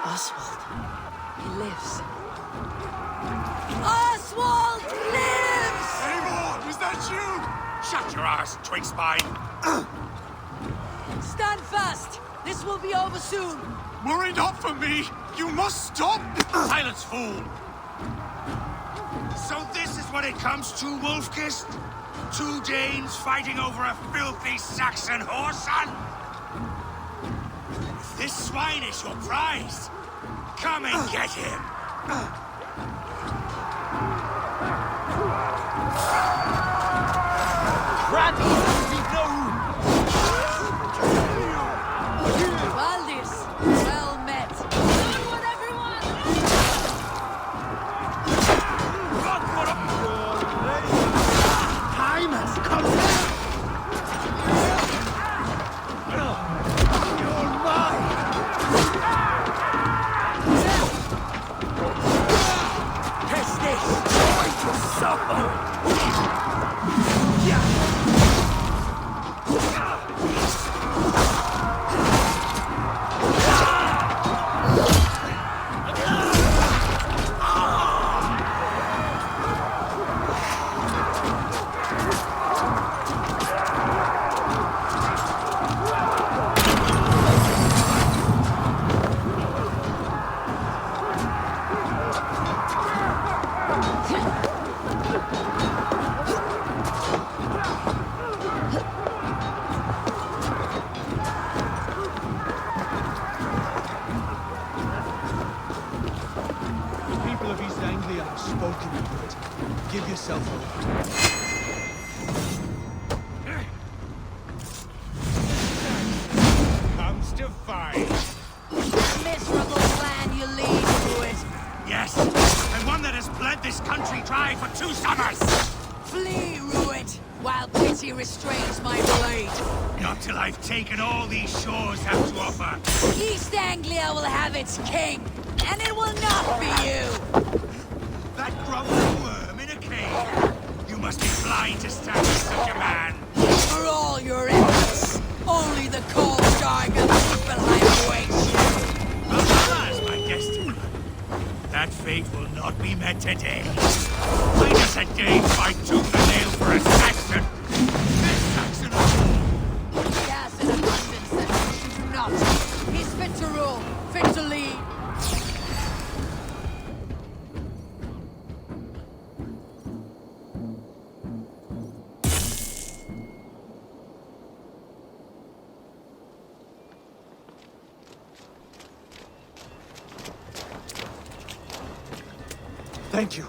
Oswald. He lives. Oswald lives! Eivor, was that you? Shut your ass, twig spine. Stand fast! This will be over soon! Worry not for me! You must stop! Silence, fool! So this is what it comes to, Wolfkist? Two Danes fighting over a filthy Saxon whoreson? If this swine is your prize, come and get him! Valdis, well met. Onward, everyone! Time has come! You're mine! Test this! Going to suffer! Give yourself over. Comes to fight. A miserable plan you lead to it. Yes, and one that has bled this country dry for 2 summers. Flee, Ruit, while pity restrains my blade. Not till I've taken all these shores have to offer. East Anglia will have its king, and it will not be you. That grumbling worm in a cave. You must be blind to stand with such a man. For all your efforts, only the cold dark of Valhalla awaits you. Valhalla is my destiny. That fate will not be met today. Why does a Dane fight tooth and nail for a Saxon? This Saxon of He has an abundance that you do not. He's fit to rule, fit to lead. Thank you.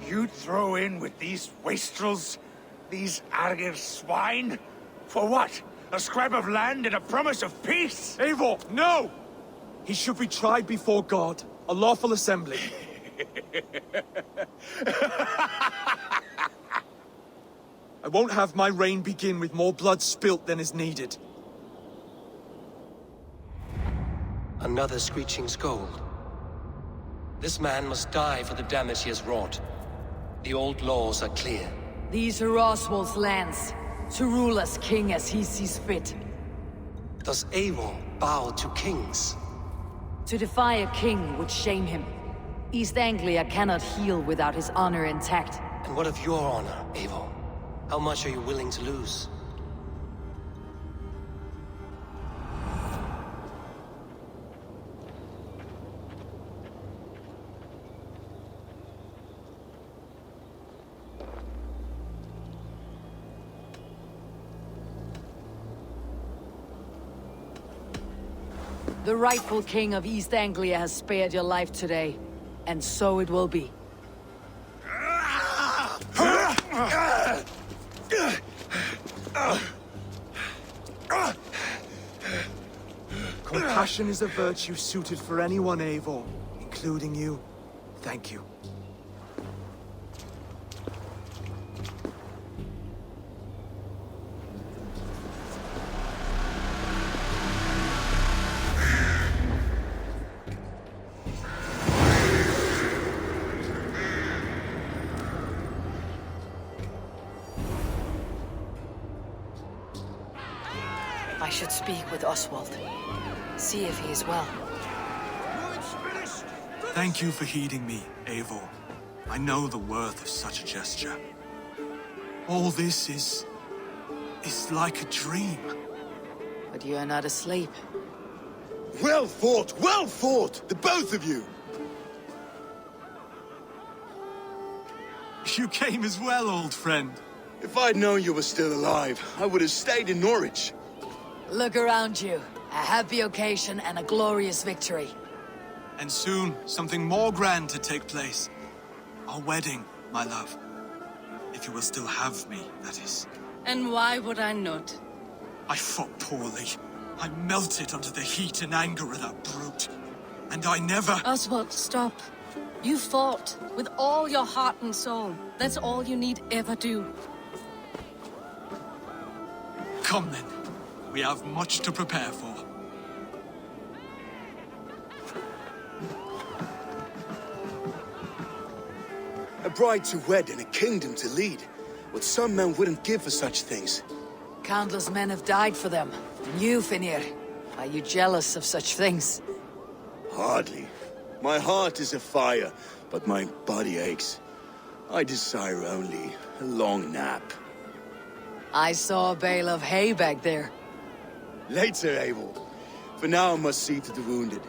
You throw in with these wastrels? These Argir swine? For what? A scrap of land and a promise of peace? Eivor, no! He should be tried before God, a lawful assembly. I won't have my reign begin with more blood spilt than is needed. Another screeching scold. This man must die for the damage he has wrought. The old laws are clear. These are Oswald's lands, to rule as king as he sees fit. Does Eivor bow to kings? To defy a king would shame him. East Anglia cannot heal without his honor intact. And what of your honor, Eivor? How much are you willing to lose? The rightful king of East Anglia has spared your life today, and so it will be. Compassion is a virtue suited for anyone, Eivor, including you. Thank you. I should speak with Oswald. See if he is well. Thank you for heeding me, Eivor. I know the worth of such a gesture. All this is like a dream. But you are not asleep. Well fought, the both of you! You came as well, old friend. If I'd known you were still alive, I would have stayed in Norwich. Look around you. A happy occasion and a glorious victory. And soon, something more grand to take place. Our wedding, my love. If you will still have me, that is. And why would I not? I fought poorly. I melted under the heat and anger of that brute. And I never... Oswald, stop. You fought with all your heart and soul. That's all you need ever do. Come then. We have much to prepare for. A bride to wed and a kingdom to lead. What some men wouldn't give for such things. Countless men have died for them. And you, Finir, are you jealous of such things? Hardly. My heart is afire, but my body aches. I desire only a long nap. I saw a bale of hay back there. Later, Abel. For now, I must see to the wounded.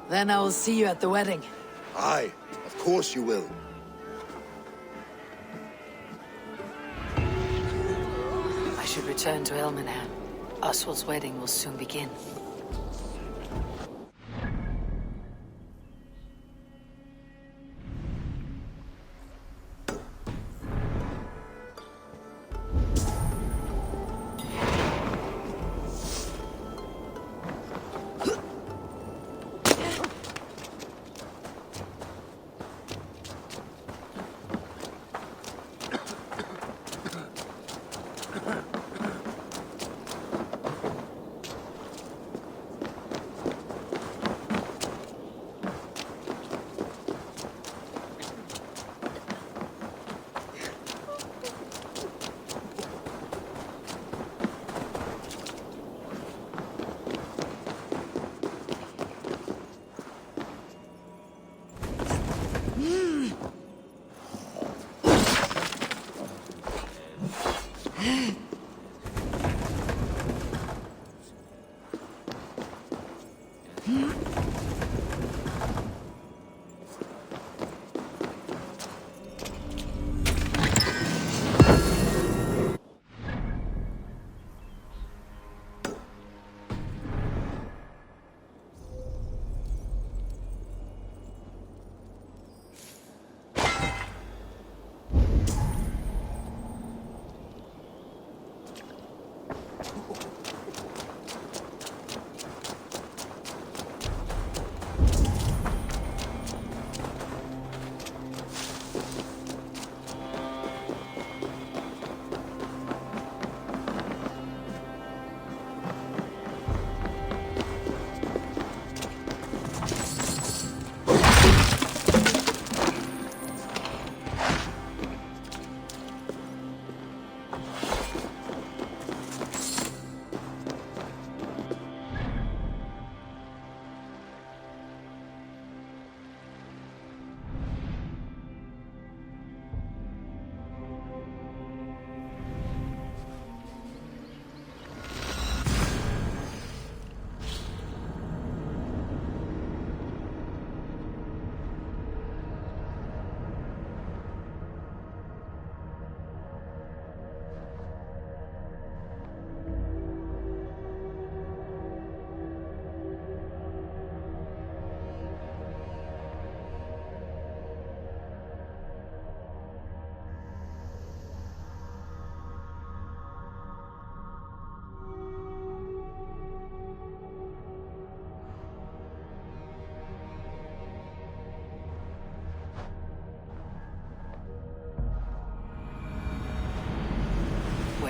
Then I will see you at the wedding. Aye, of course you will. I should return to Elmenham. Oswald's wedding will soon begin.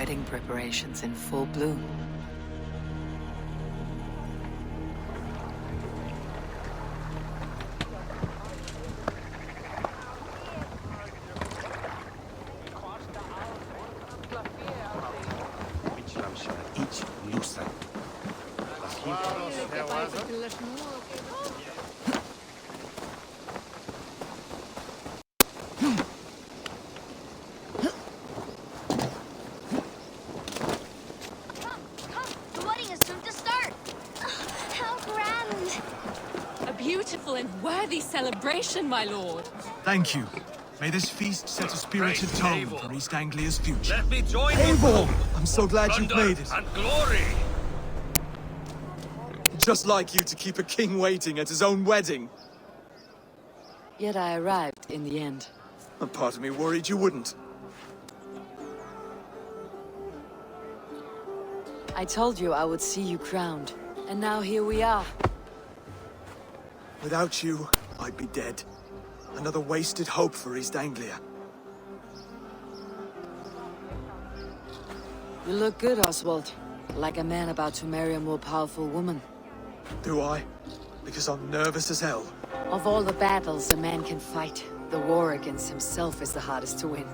wedding preparations in full bloom. The wedding is soon to start. How grand! A beautiful and worthy celebration, my lord. Thank you. May this feast set a spirited tone for East Anglia's future. Let me join Eivor! I'm so glad you've made it. And glory! Just like you to keep a king waiting at his own wedding. Yet I arrived in the end. A part of me worried you wouldn't. I told you I would see you crowned, and now here we are. Without you, I'd be dead. Another wasted hope for East Anglia. You look good, Oswald. Like a man about to marry a more powerful woman. Do I? Because I'm nervous as hell. Of all the battles a man can fight, the war against himself is the hardest to win.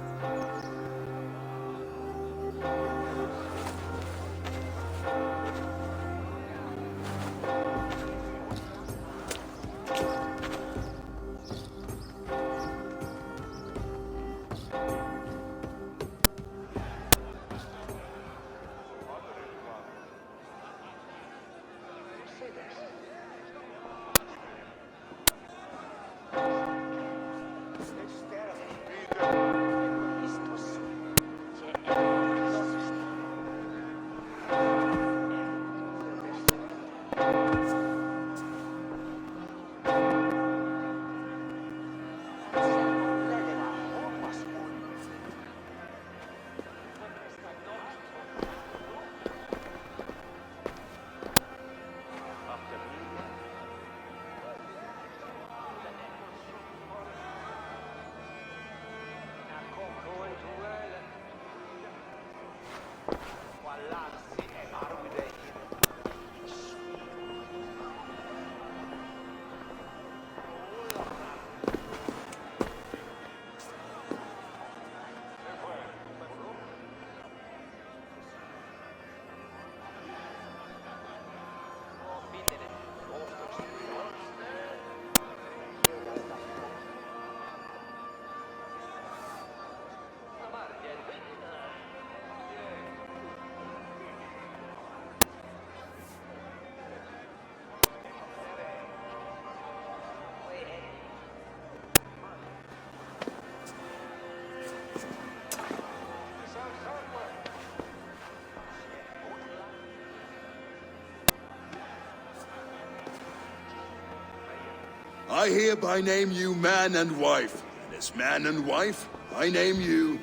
I hereby name you man and wife. And as man and wife, I name you...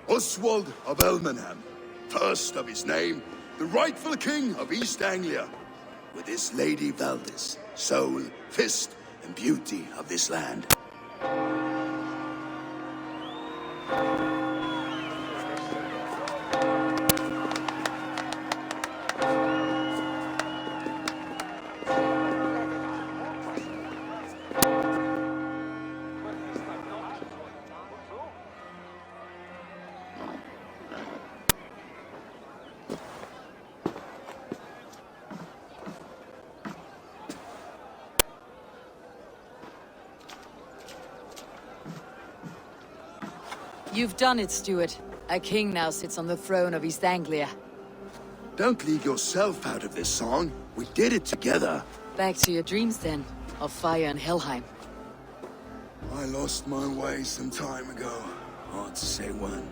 Oswald of Elmenham, first of his name, the rightful king of East Anglia, with his lady Valdis, soul, fist, and beauty of this land. You've done it, Stuart. A king now sits on the throne of East Anglia. Don't leave yourself out of this song. We did it together. Back to your dreams, then, of fire and Helheim. I lost my way some time ago. Hard to say when.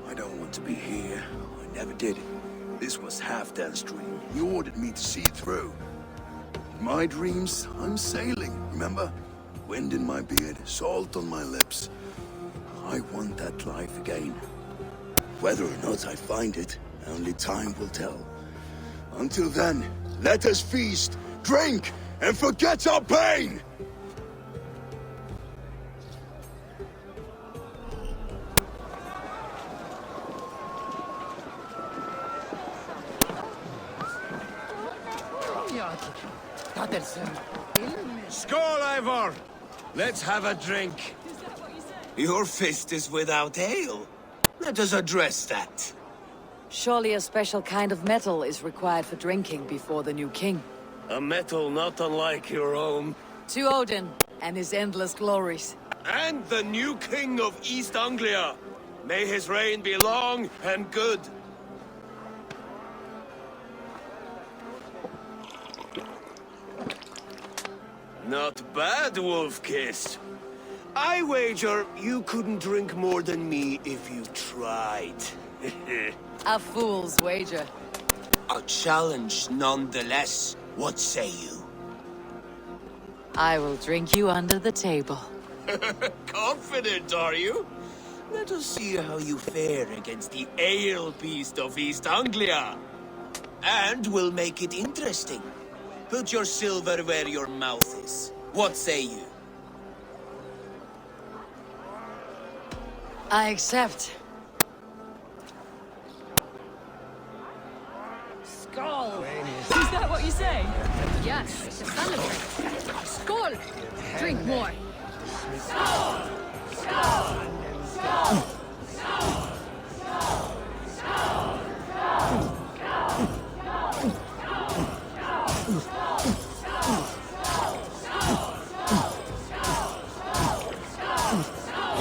I don't want to be here. I never did. This was Halfdan's dream. He ordered me to see it through. In my dreams, I'm sailing, remember? Wind in my beard, salt on my lips. I want that life again. Whether or not I find it, only time will tell. Until then, let us feast, drink, and forget our pain! Skål, Eivor! Let's have a drink. Your fist is without ale. Let us address that. Surely a special kind of metal is required for drinking before the new king. A metal not unlike your own. To Odin and his endless glories. And the new king of East Anglia. May his reign be long and good. Not bad, Wolf-Kissed. I wager you couldn't drink more than me if you tried. A fool's wager. A challenge nonetheless. What say you? I will drink you under the table. Confident, are you? Let us see how you fare against the ale beast of East Anglia. And we'll make it interesting. Put your silver where your mouth is. What say you? I accept. Skull! Is that what you say? Yes, to celebrate. Skull! Drink more. Skull! Skull! Skull!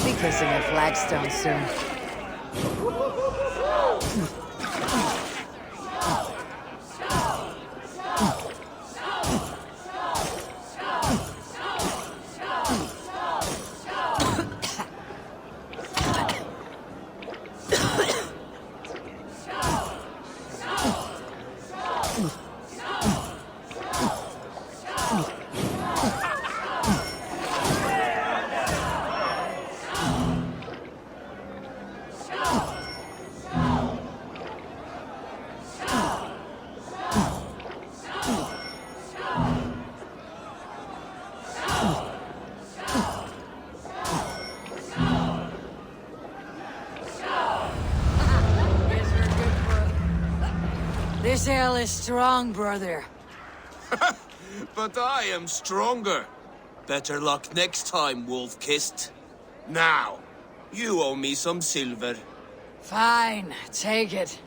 Be kissing a flagstone soon. This ale is strong, brother. But I am stronger. Better luck next time, Wolf-Kissed. Now, you owe me some silver. Fine, take it.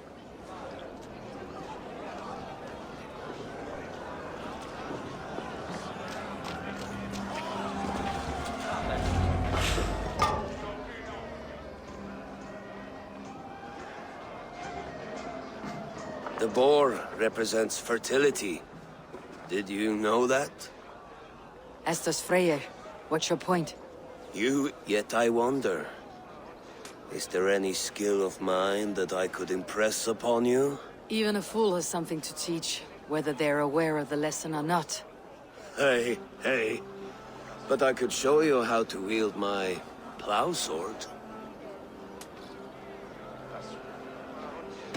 The boar represents fertility. Did you know that? Estes Freyr, what's your point? Yet I wonder. Is there any skill of mine that I could impress upon you? Even a fool has something to teach, whether they're aware of the lesson or not. Hey. But I could show you how to wield my plow sword.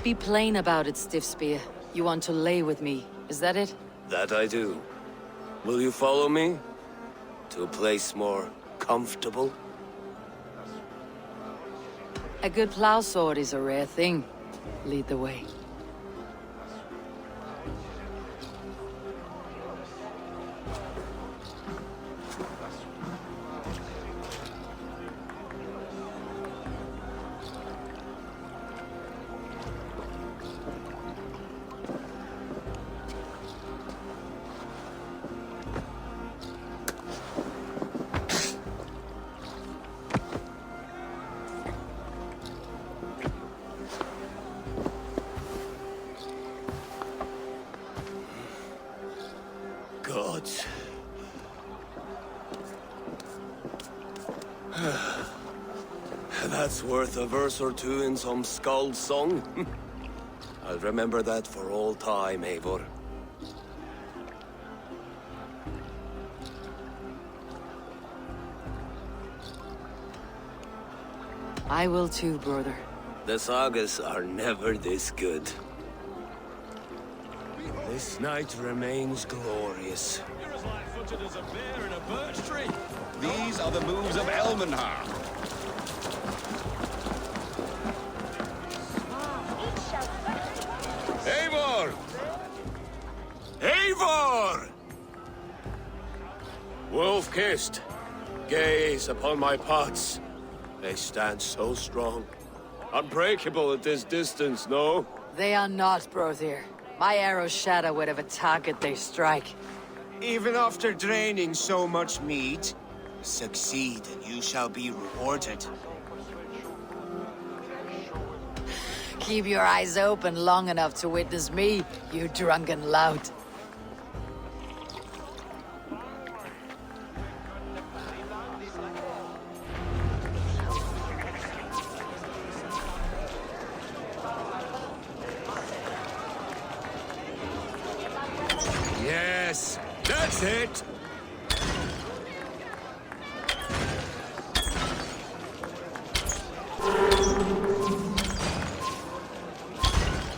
Be plain about it, Stiff Spear. You want to lay with me, is that it? That I do. Will you follow me? To a place more comfortable? A good plow sword is a rare thing. Lead the way. Gods. That's worth a verse or two in some skald song. I'll remember that for all time, Eivor. I will too, brother. The sagas are never this good. This night remains glorious. You're as light-footed as a bear in a birch tree. These are the moves of Elmenhar. Eivor! Eivor! Wolf-kissed, gaze upon my pots. They stand so strong. Unbreakable at this distance, no? They are not, Brother. My arrows shatter whatever target they strike. Even after draining so much meat, succeed and you shall be rewarded. Keep your eyes open long enough to witness me, you drunken lout. Yes, that's it.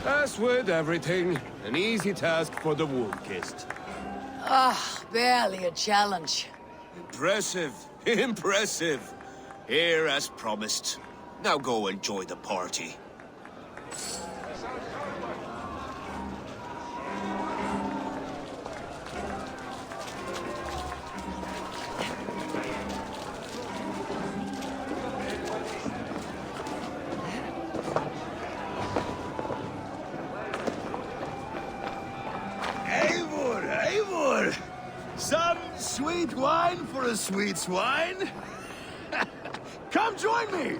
As with everything, an easy task for the wolf-kissed. Ah, barely a challenge. Impressive, impressive. Here as promised. Now go enjoy the party. Eivor! Some sweet wine for a sweet swine? Come join me!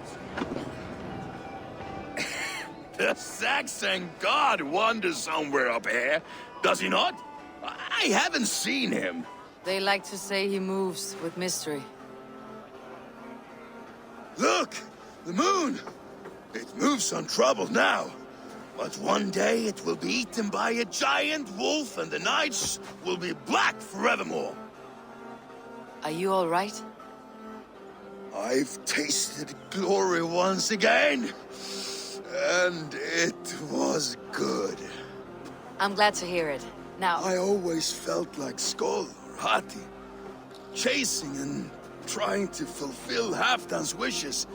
The Saxon god wanders somewhere up here, does he not? I haven't seen him. They like to say he moves with mystery. Look! The moon! It moves untroubled now. But one day it will be eaten by a giant wolf and the nights will be black forevermore. Are you all right? I've tasted glory once again. And it was good. I'm glad to hear it. Now... I always felt like Skoll or Hati. Chasing and trying to fulfill Halfdan's wishes.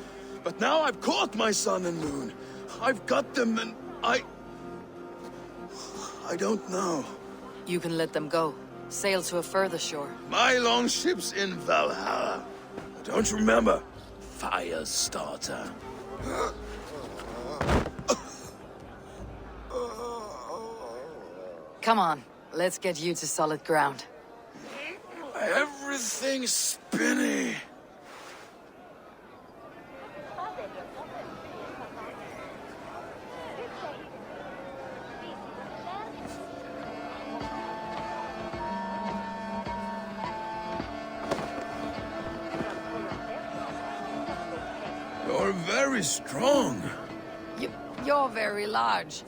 But now I've caught my sun and moon. I've got them and I don't know. You can let them go. Sail to a further shore. My longship's in Valhalla. Don't you remember? Firestarter. Come on, let's get you to solid ground. Everything's spinny. You're very strong. You're very large.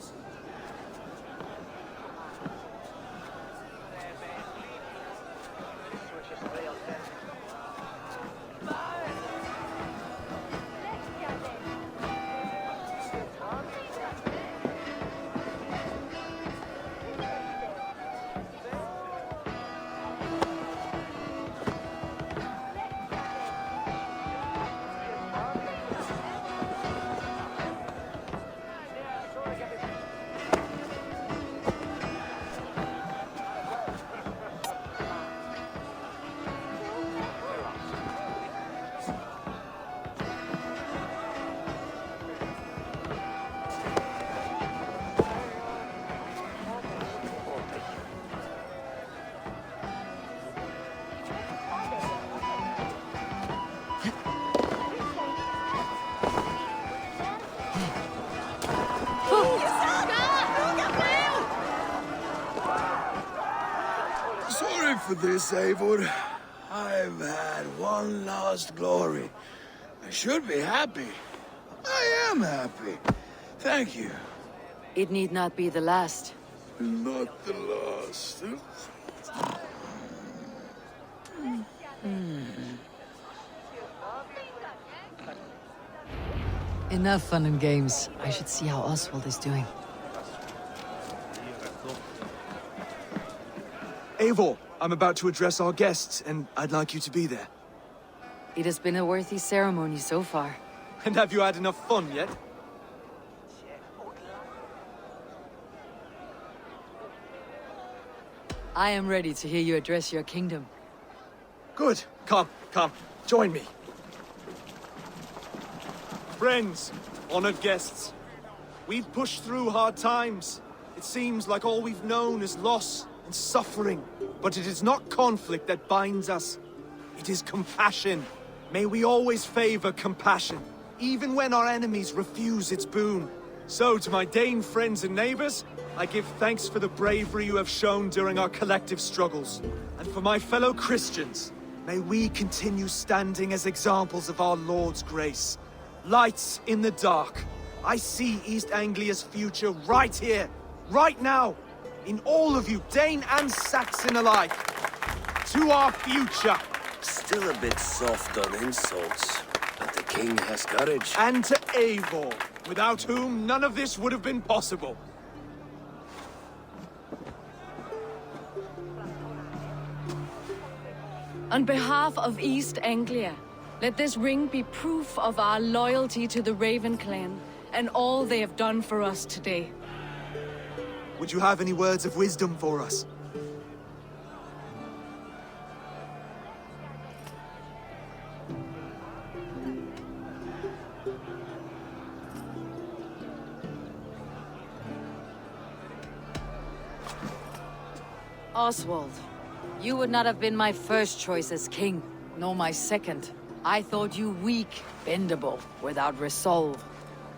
Sorry for this, Eivor. I've had one last glory. I should be happy. I am happy. Thank you. It need not be the last. Not the last. Enough fun and games. I should see how Oswald is doing. Eivor, I'm about to address our guests, and I'd like you to be there. It has been a worthy ceremony so far. And have you had enough fun yet? I am ready to hear you address your kingdom. Good. Come. Join me. Friends, honored guests. We've pushed through hard times. It seems like all we've known is loss and suffering. But it is not conflict that binds us. It is compassion. May we always favor compassion, even when our enemies refuse its boon. So, to my Dane friends and neighbors, I give thanks for the bravery you have shown during our collective struggles. And for my fellow Christians, may we continue standing as examples of our Lord's grace. Lights in the dark. I see East Anglia's future right here, right now, in all of you, Dane and Saxon alike. To our future. Still a bit soft on insults, but the king has courage. And to Eivor, without whom none of this would have been possible. On behalf of East Anglia, let this ring be proof of our loyalty to the Raven clan and all they have done for us today. Would you have any words of wisdom for us? Oswald, you would not have been my first choice as king, nor my second. I thought you weak, bendable, without resolve.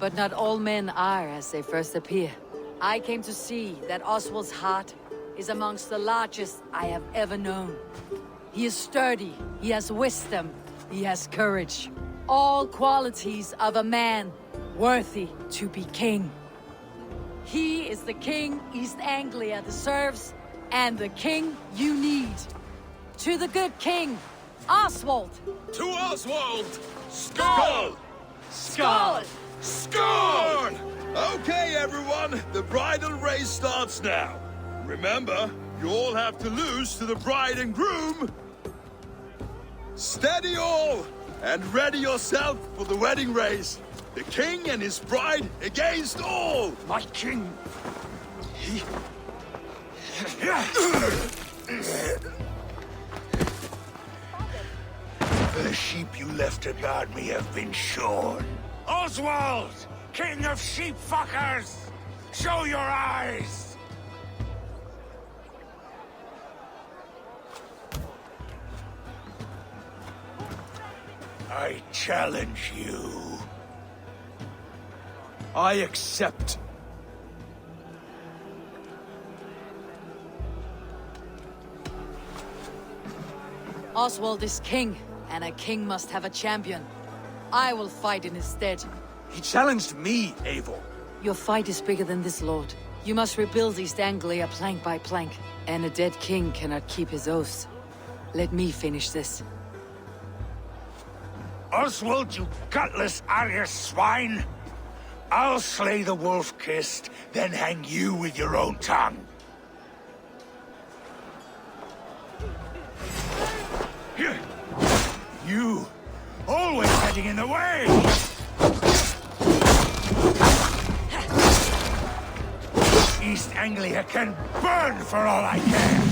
But not all men are as they first appear. I came to see that Oswald's heart is amongst the largest I have ever known. He is sturdy, he has wisdom, he has courage. All qualities of a man worthy to be king. He is the king East Anglia deserves, and the king you need. To the good king, Oswald! To Oswald! Skull! Skull! Skull! Okay, everyone, the bridal race starts now. Remember, you all have to lose to the bride and groom. Steady all, and ready yourself for the wedding race. The king and his bride against all. My king! The sheep you left to guard me have been shorn. Oswald! King of sheep fuckers! Show your eyes! I challenge you. I accept. Oswald is king, and a king must have a champion. I will fight in his stead. He challenged me, Eivor. Your fight is bigger than this, Lord. You must rebuild East Anglia plank by plank, and a dead king cannot keep his oaths. Let me finish this. Oswald, you gutless Arya swine! I'll slay the wolf-kissed, then hang you with your own tongue. You, always getting in the way! East Anglia can burn for all I care!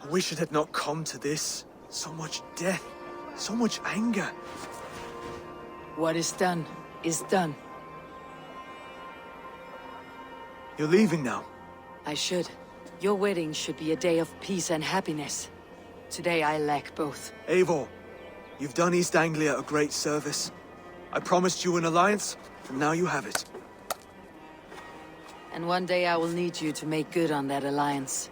I wish it had not come to this. So much death, so much anger. What is done is done. You're leaving now. I should. Your wedding should be a day of peace and happiness. Today I lack both. Eivor, you've done East Anglia a great service. I promised you an alliance, and now you have it. And one day I will need you to make good on that alliance.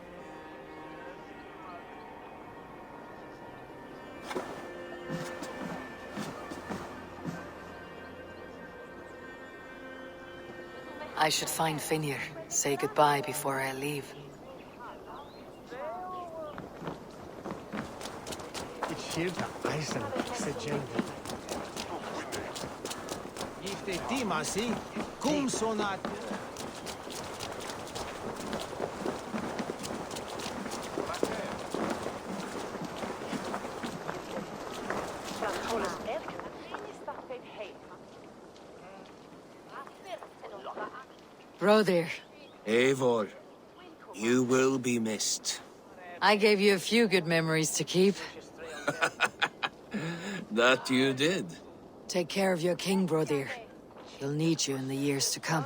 I should find Finir, say goodbye before I leave. Brother. Eivor, you will be missed. I gave you a few good memories to keep. That you did. Take care of your king, brother. He'll need you in the years to come.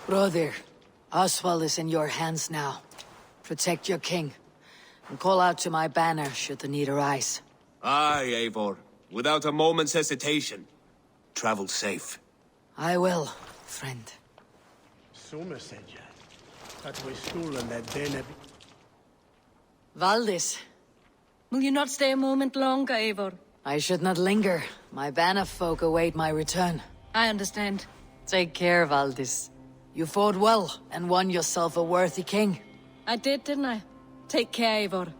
Brother, Oswald is in your hands now. Protect your king, and call out to my banner should the need arise. Aye, Eivor. Without a moment's hesitation. Travel safe. I will, friend. Valdis. Will you not stay a moment longer, Eivor? I should not linger. My banner folk await my return. I understand. Take care, Valdis. You fought well and won yourself a worthy king. I did, didn't I? Take care, Eivor.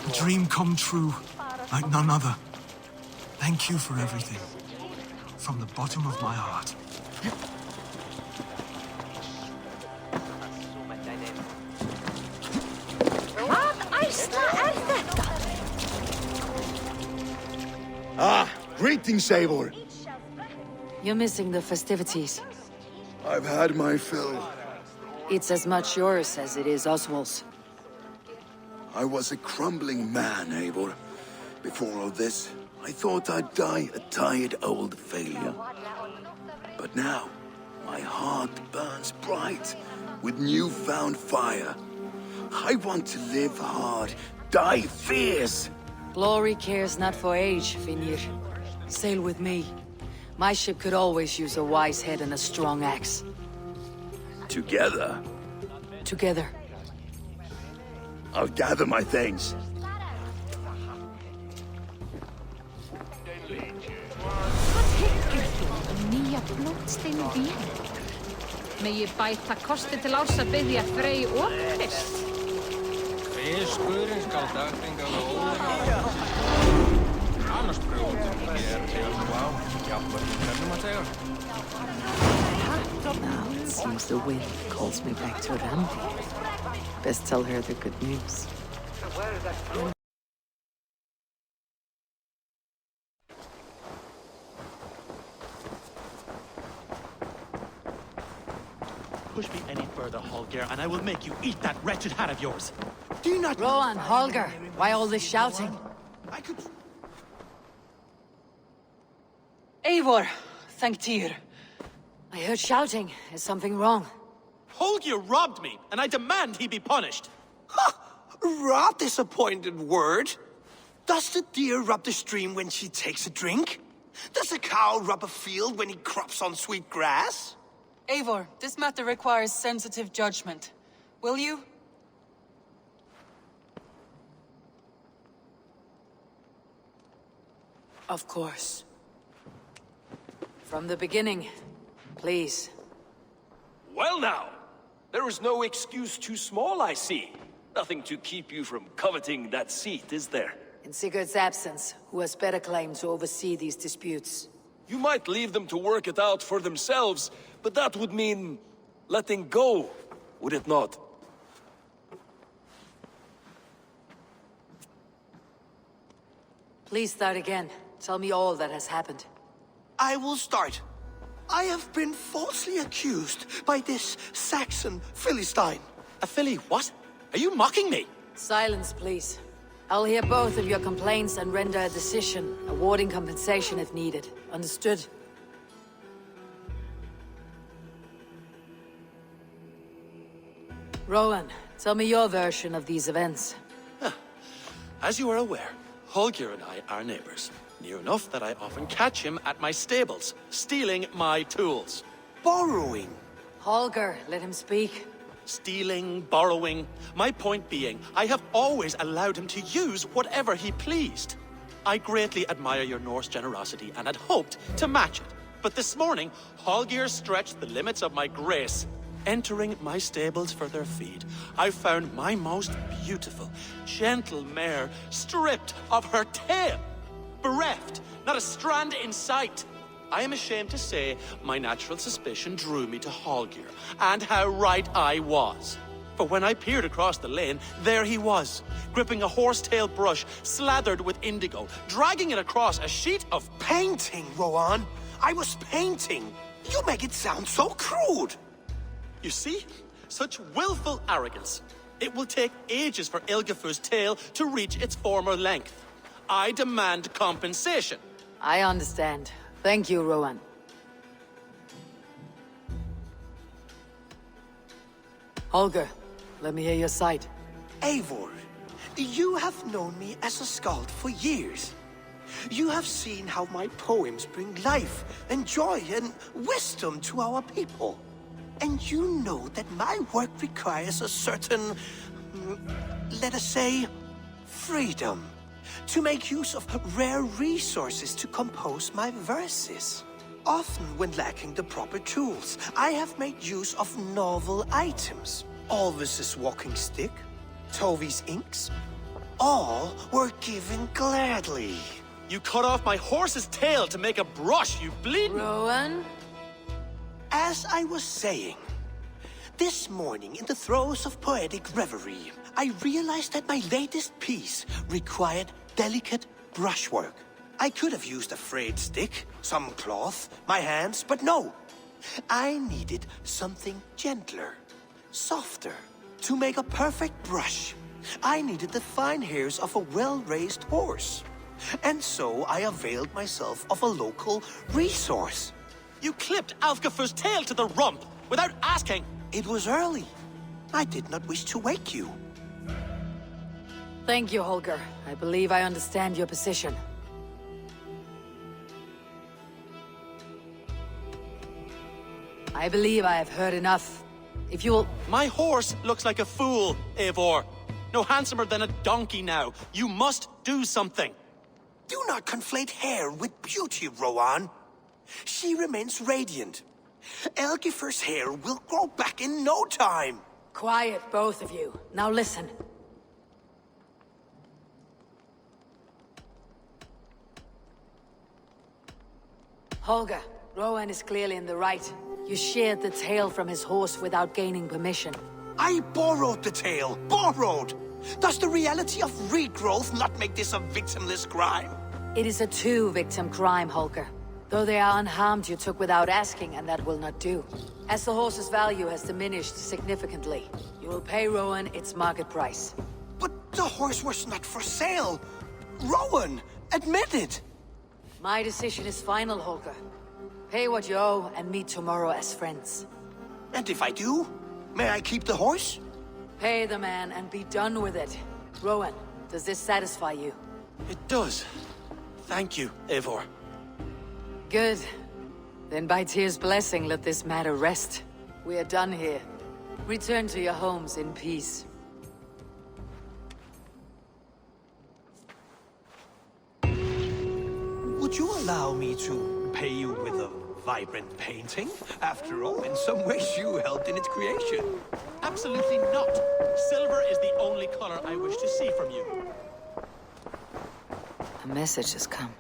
A dream come true, like none other. Thank you for everything. From the bottom of my heart. Ah, greetings, Eivor. You're missing the festivities. I've had my fill. It's as much yours as it is Oswald's. I was a crumbling man, Eivor. Before all this, I thought I'd die a tired old failure. But now, my heart burns bright with newfound fire. I want to live hard, die fierce. Glory cares not for age, Vinir. Sail with me. My ship could always use a wise head and a strong axe. Together? Together. I'll gather my things. Megi bæta kosti til árs að biðja Frey og Krist. Fiskurinn skal dagtinga við ólega. Annars brjóðum hér þegar þú á. Jafnvel hvernig maður segja. Now it seems the wind calls me back to Rambi. Best tell her the good news. Push me any further, Holger, and I will make you eat that wretched hat of yours. Do you not— Rowan, Holger, why all this shouting? I could— Eivor, thank Tyr. I heard shouting. Is something wrong? Holger robbed me, and I demand he be punished. Rot disappointed word. Does the deer rub the stream when she takes a drink? Does a cow rub a field when he crops on sweet grass? Eivor, this matter requires sensitive judgment. Will you? Of course. From the beginning, please. Well now, there is no excuse too small, I see. Nothing to keep you from coveting that seat, is there? In Sigurd's absence, who has better claim to oversee these disputes? You might leave them to work it out for themselves, but that would mean letting go, would it not? Please start again. Tell me all that has happened. I will start. I have been falsely accused by this Saxon Philistine. A Philly what? Are you mocking me? Silence, please. I'll hear both of your complaints and render a decision, awarding compensation if needed. Understood? Rowan, tell me your version of these events. As you are aware, Holger and I are neighbors. Near enough that I often catch him at my stables, stealing my tools. Borrowing. Holger, let him speak. Stealing, borrowing. My point being, I have always allowed him to use whatever he pleased. I greatly admire your Norse generosity and had hoped to match it. But this morning, Holger stretched the limits of my grace. Entering my stables for their feed, I found my most beautiful, gentle mare stripped of her tail. Bereft, not a strand in sight. I am ashamed to say my natural suspicion drew me to Hallgeir, and how right I was. For when I peered across the lane, there he was, gripping a horsetail brush slathered with indigo, dragging it across a sheet of painting, Rowan. I was painting. You make it sound so crude. You see? Such willful arrogance. It will take ages for Ilgafur's tail to reach its former length. I demand compensation. I understand. Thank you, Rowan. Holger, let me hear your side. Eivor, you have known me as a skald for years. You have seen how my poems bring life and joy and wisdom to our people. And you know that my work requires a certain, let us say, freedom. To make use of rare resources to compose my verses. Often when lacking the proper tools, I have made use of novel items. Alvis's walking stick, Tovi's inks, all were given gladly. You cut off my horse's tail to make a brush, you bleeding... Rowan? As I was saying, this morning in the throes of poetic reverie, I realized that my latest piece required delicate brushwork. I could have used a frayed stick, some cloth, my hands, but no. I needed something gentler, softer. To make a perfect brush, I needed the fine hairs of a well-raised horse. And so I availed myself of a local resource. You clipped Alfgafur's tail to the rump without asking. It was early. I did not wish to wake you. Thank you, Holger. I believe I understand your position. I believe I have heard enough. If you will... My horse looks like a fool, Eivor. No handsomer than a donkey now. You must do something. Do not conflate hair with beauty, Rowan. She remains radiant. Elgifur's hair will grow back in no time. Quiet, both of you. Now listen. Holger, Rowan is clearly in the right. You sheared the tail from his horse without gaining permission. I borrowed the tail. Borrowed! Does the reality of regrowth not make this a victimless crime? It is a two-victim crime, Holger. Though they are unharmed, you took without asking, and that will not do. As the horse's value has diminished significantly, you will pay Rowan its market price. But the horse was not for sale. Rowan, admit it. My decision is final, Holger. Pay what you owe and meet tomorrow as friends. And if I do, may I keep the horse? Pay the man and be done with it. Rowan, does this satisfy you? It does. Thank you, Eivor. Good. Then by Tyr's blessing, let this matter rest. We are done here. Return to your homes in peace. Would you allow me to pay you with a vibrant painting? After all, in some ways you helped in its creation. Absolutely not. Silver is the only color I wish to see from you. A message has come.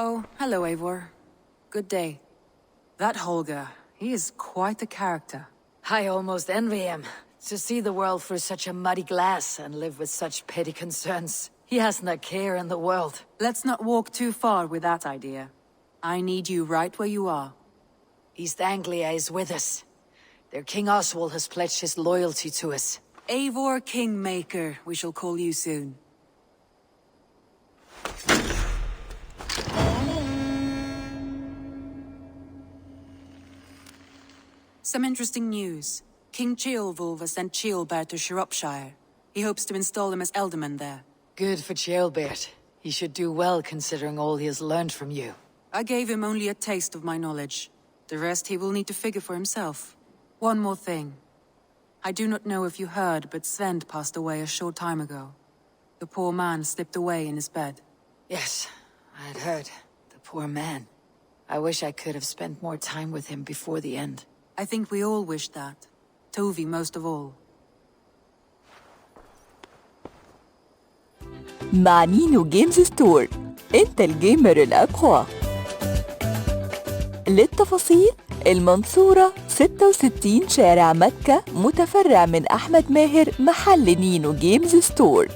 Oh, hello, Eivor. Good day. That Holger, he is quite the character. I almost envy him. To see the world through such a muddy glass and live with such petty concerns. He hasn't a care in the world. Let's not walk too far with that idea. I need you right where you are. East Anglia is with us. Their King Oswald has pledged his loyalty to us. Eivor Kingmaker, we shall call you soon. Some interesting news. King Ceolwulf has sent Ceolbert to Shropshire. He hopes to install him as Ealdorman there. Good for Ceolbert. He should do well considering all he has learned from you. I gave him only a taste of my knowledge. The rest he will need to figure for himself. One more thing. I do not know if you heard, but Sven passed away a short time ago. The poor man slipped away in his bed. Yes, I had heard. The poor man. I wish I could have spent more time with him before the end. I think we all wish that. Tovi most of all. مع نينو جيمز ستور، انت الجيمر الأقوى. للتفاصيل المنصورة 66 شارع مكة، متفرع من أحمد ماهر، محل نينو جيمز ستور.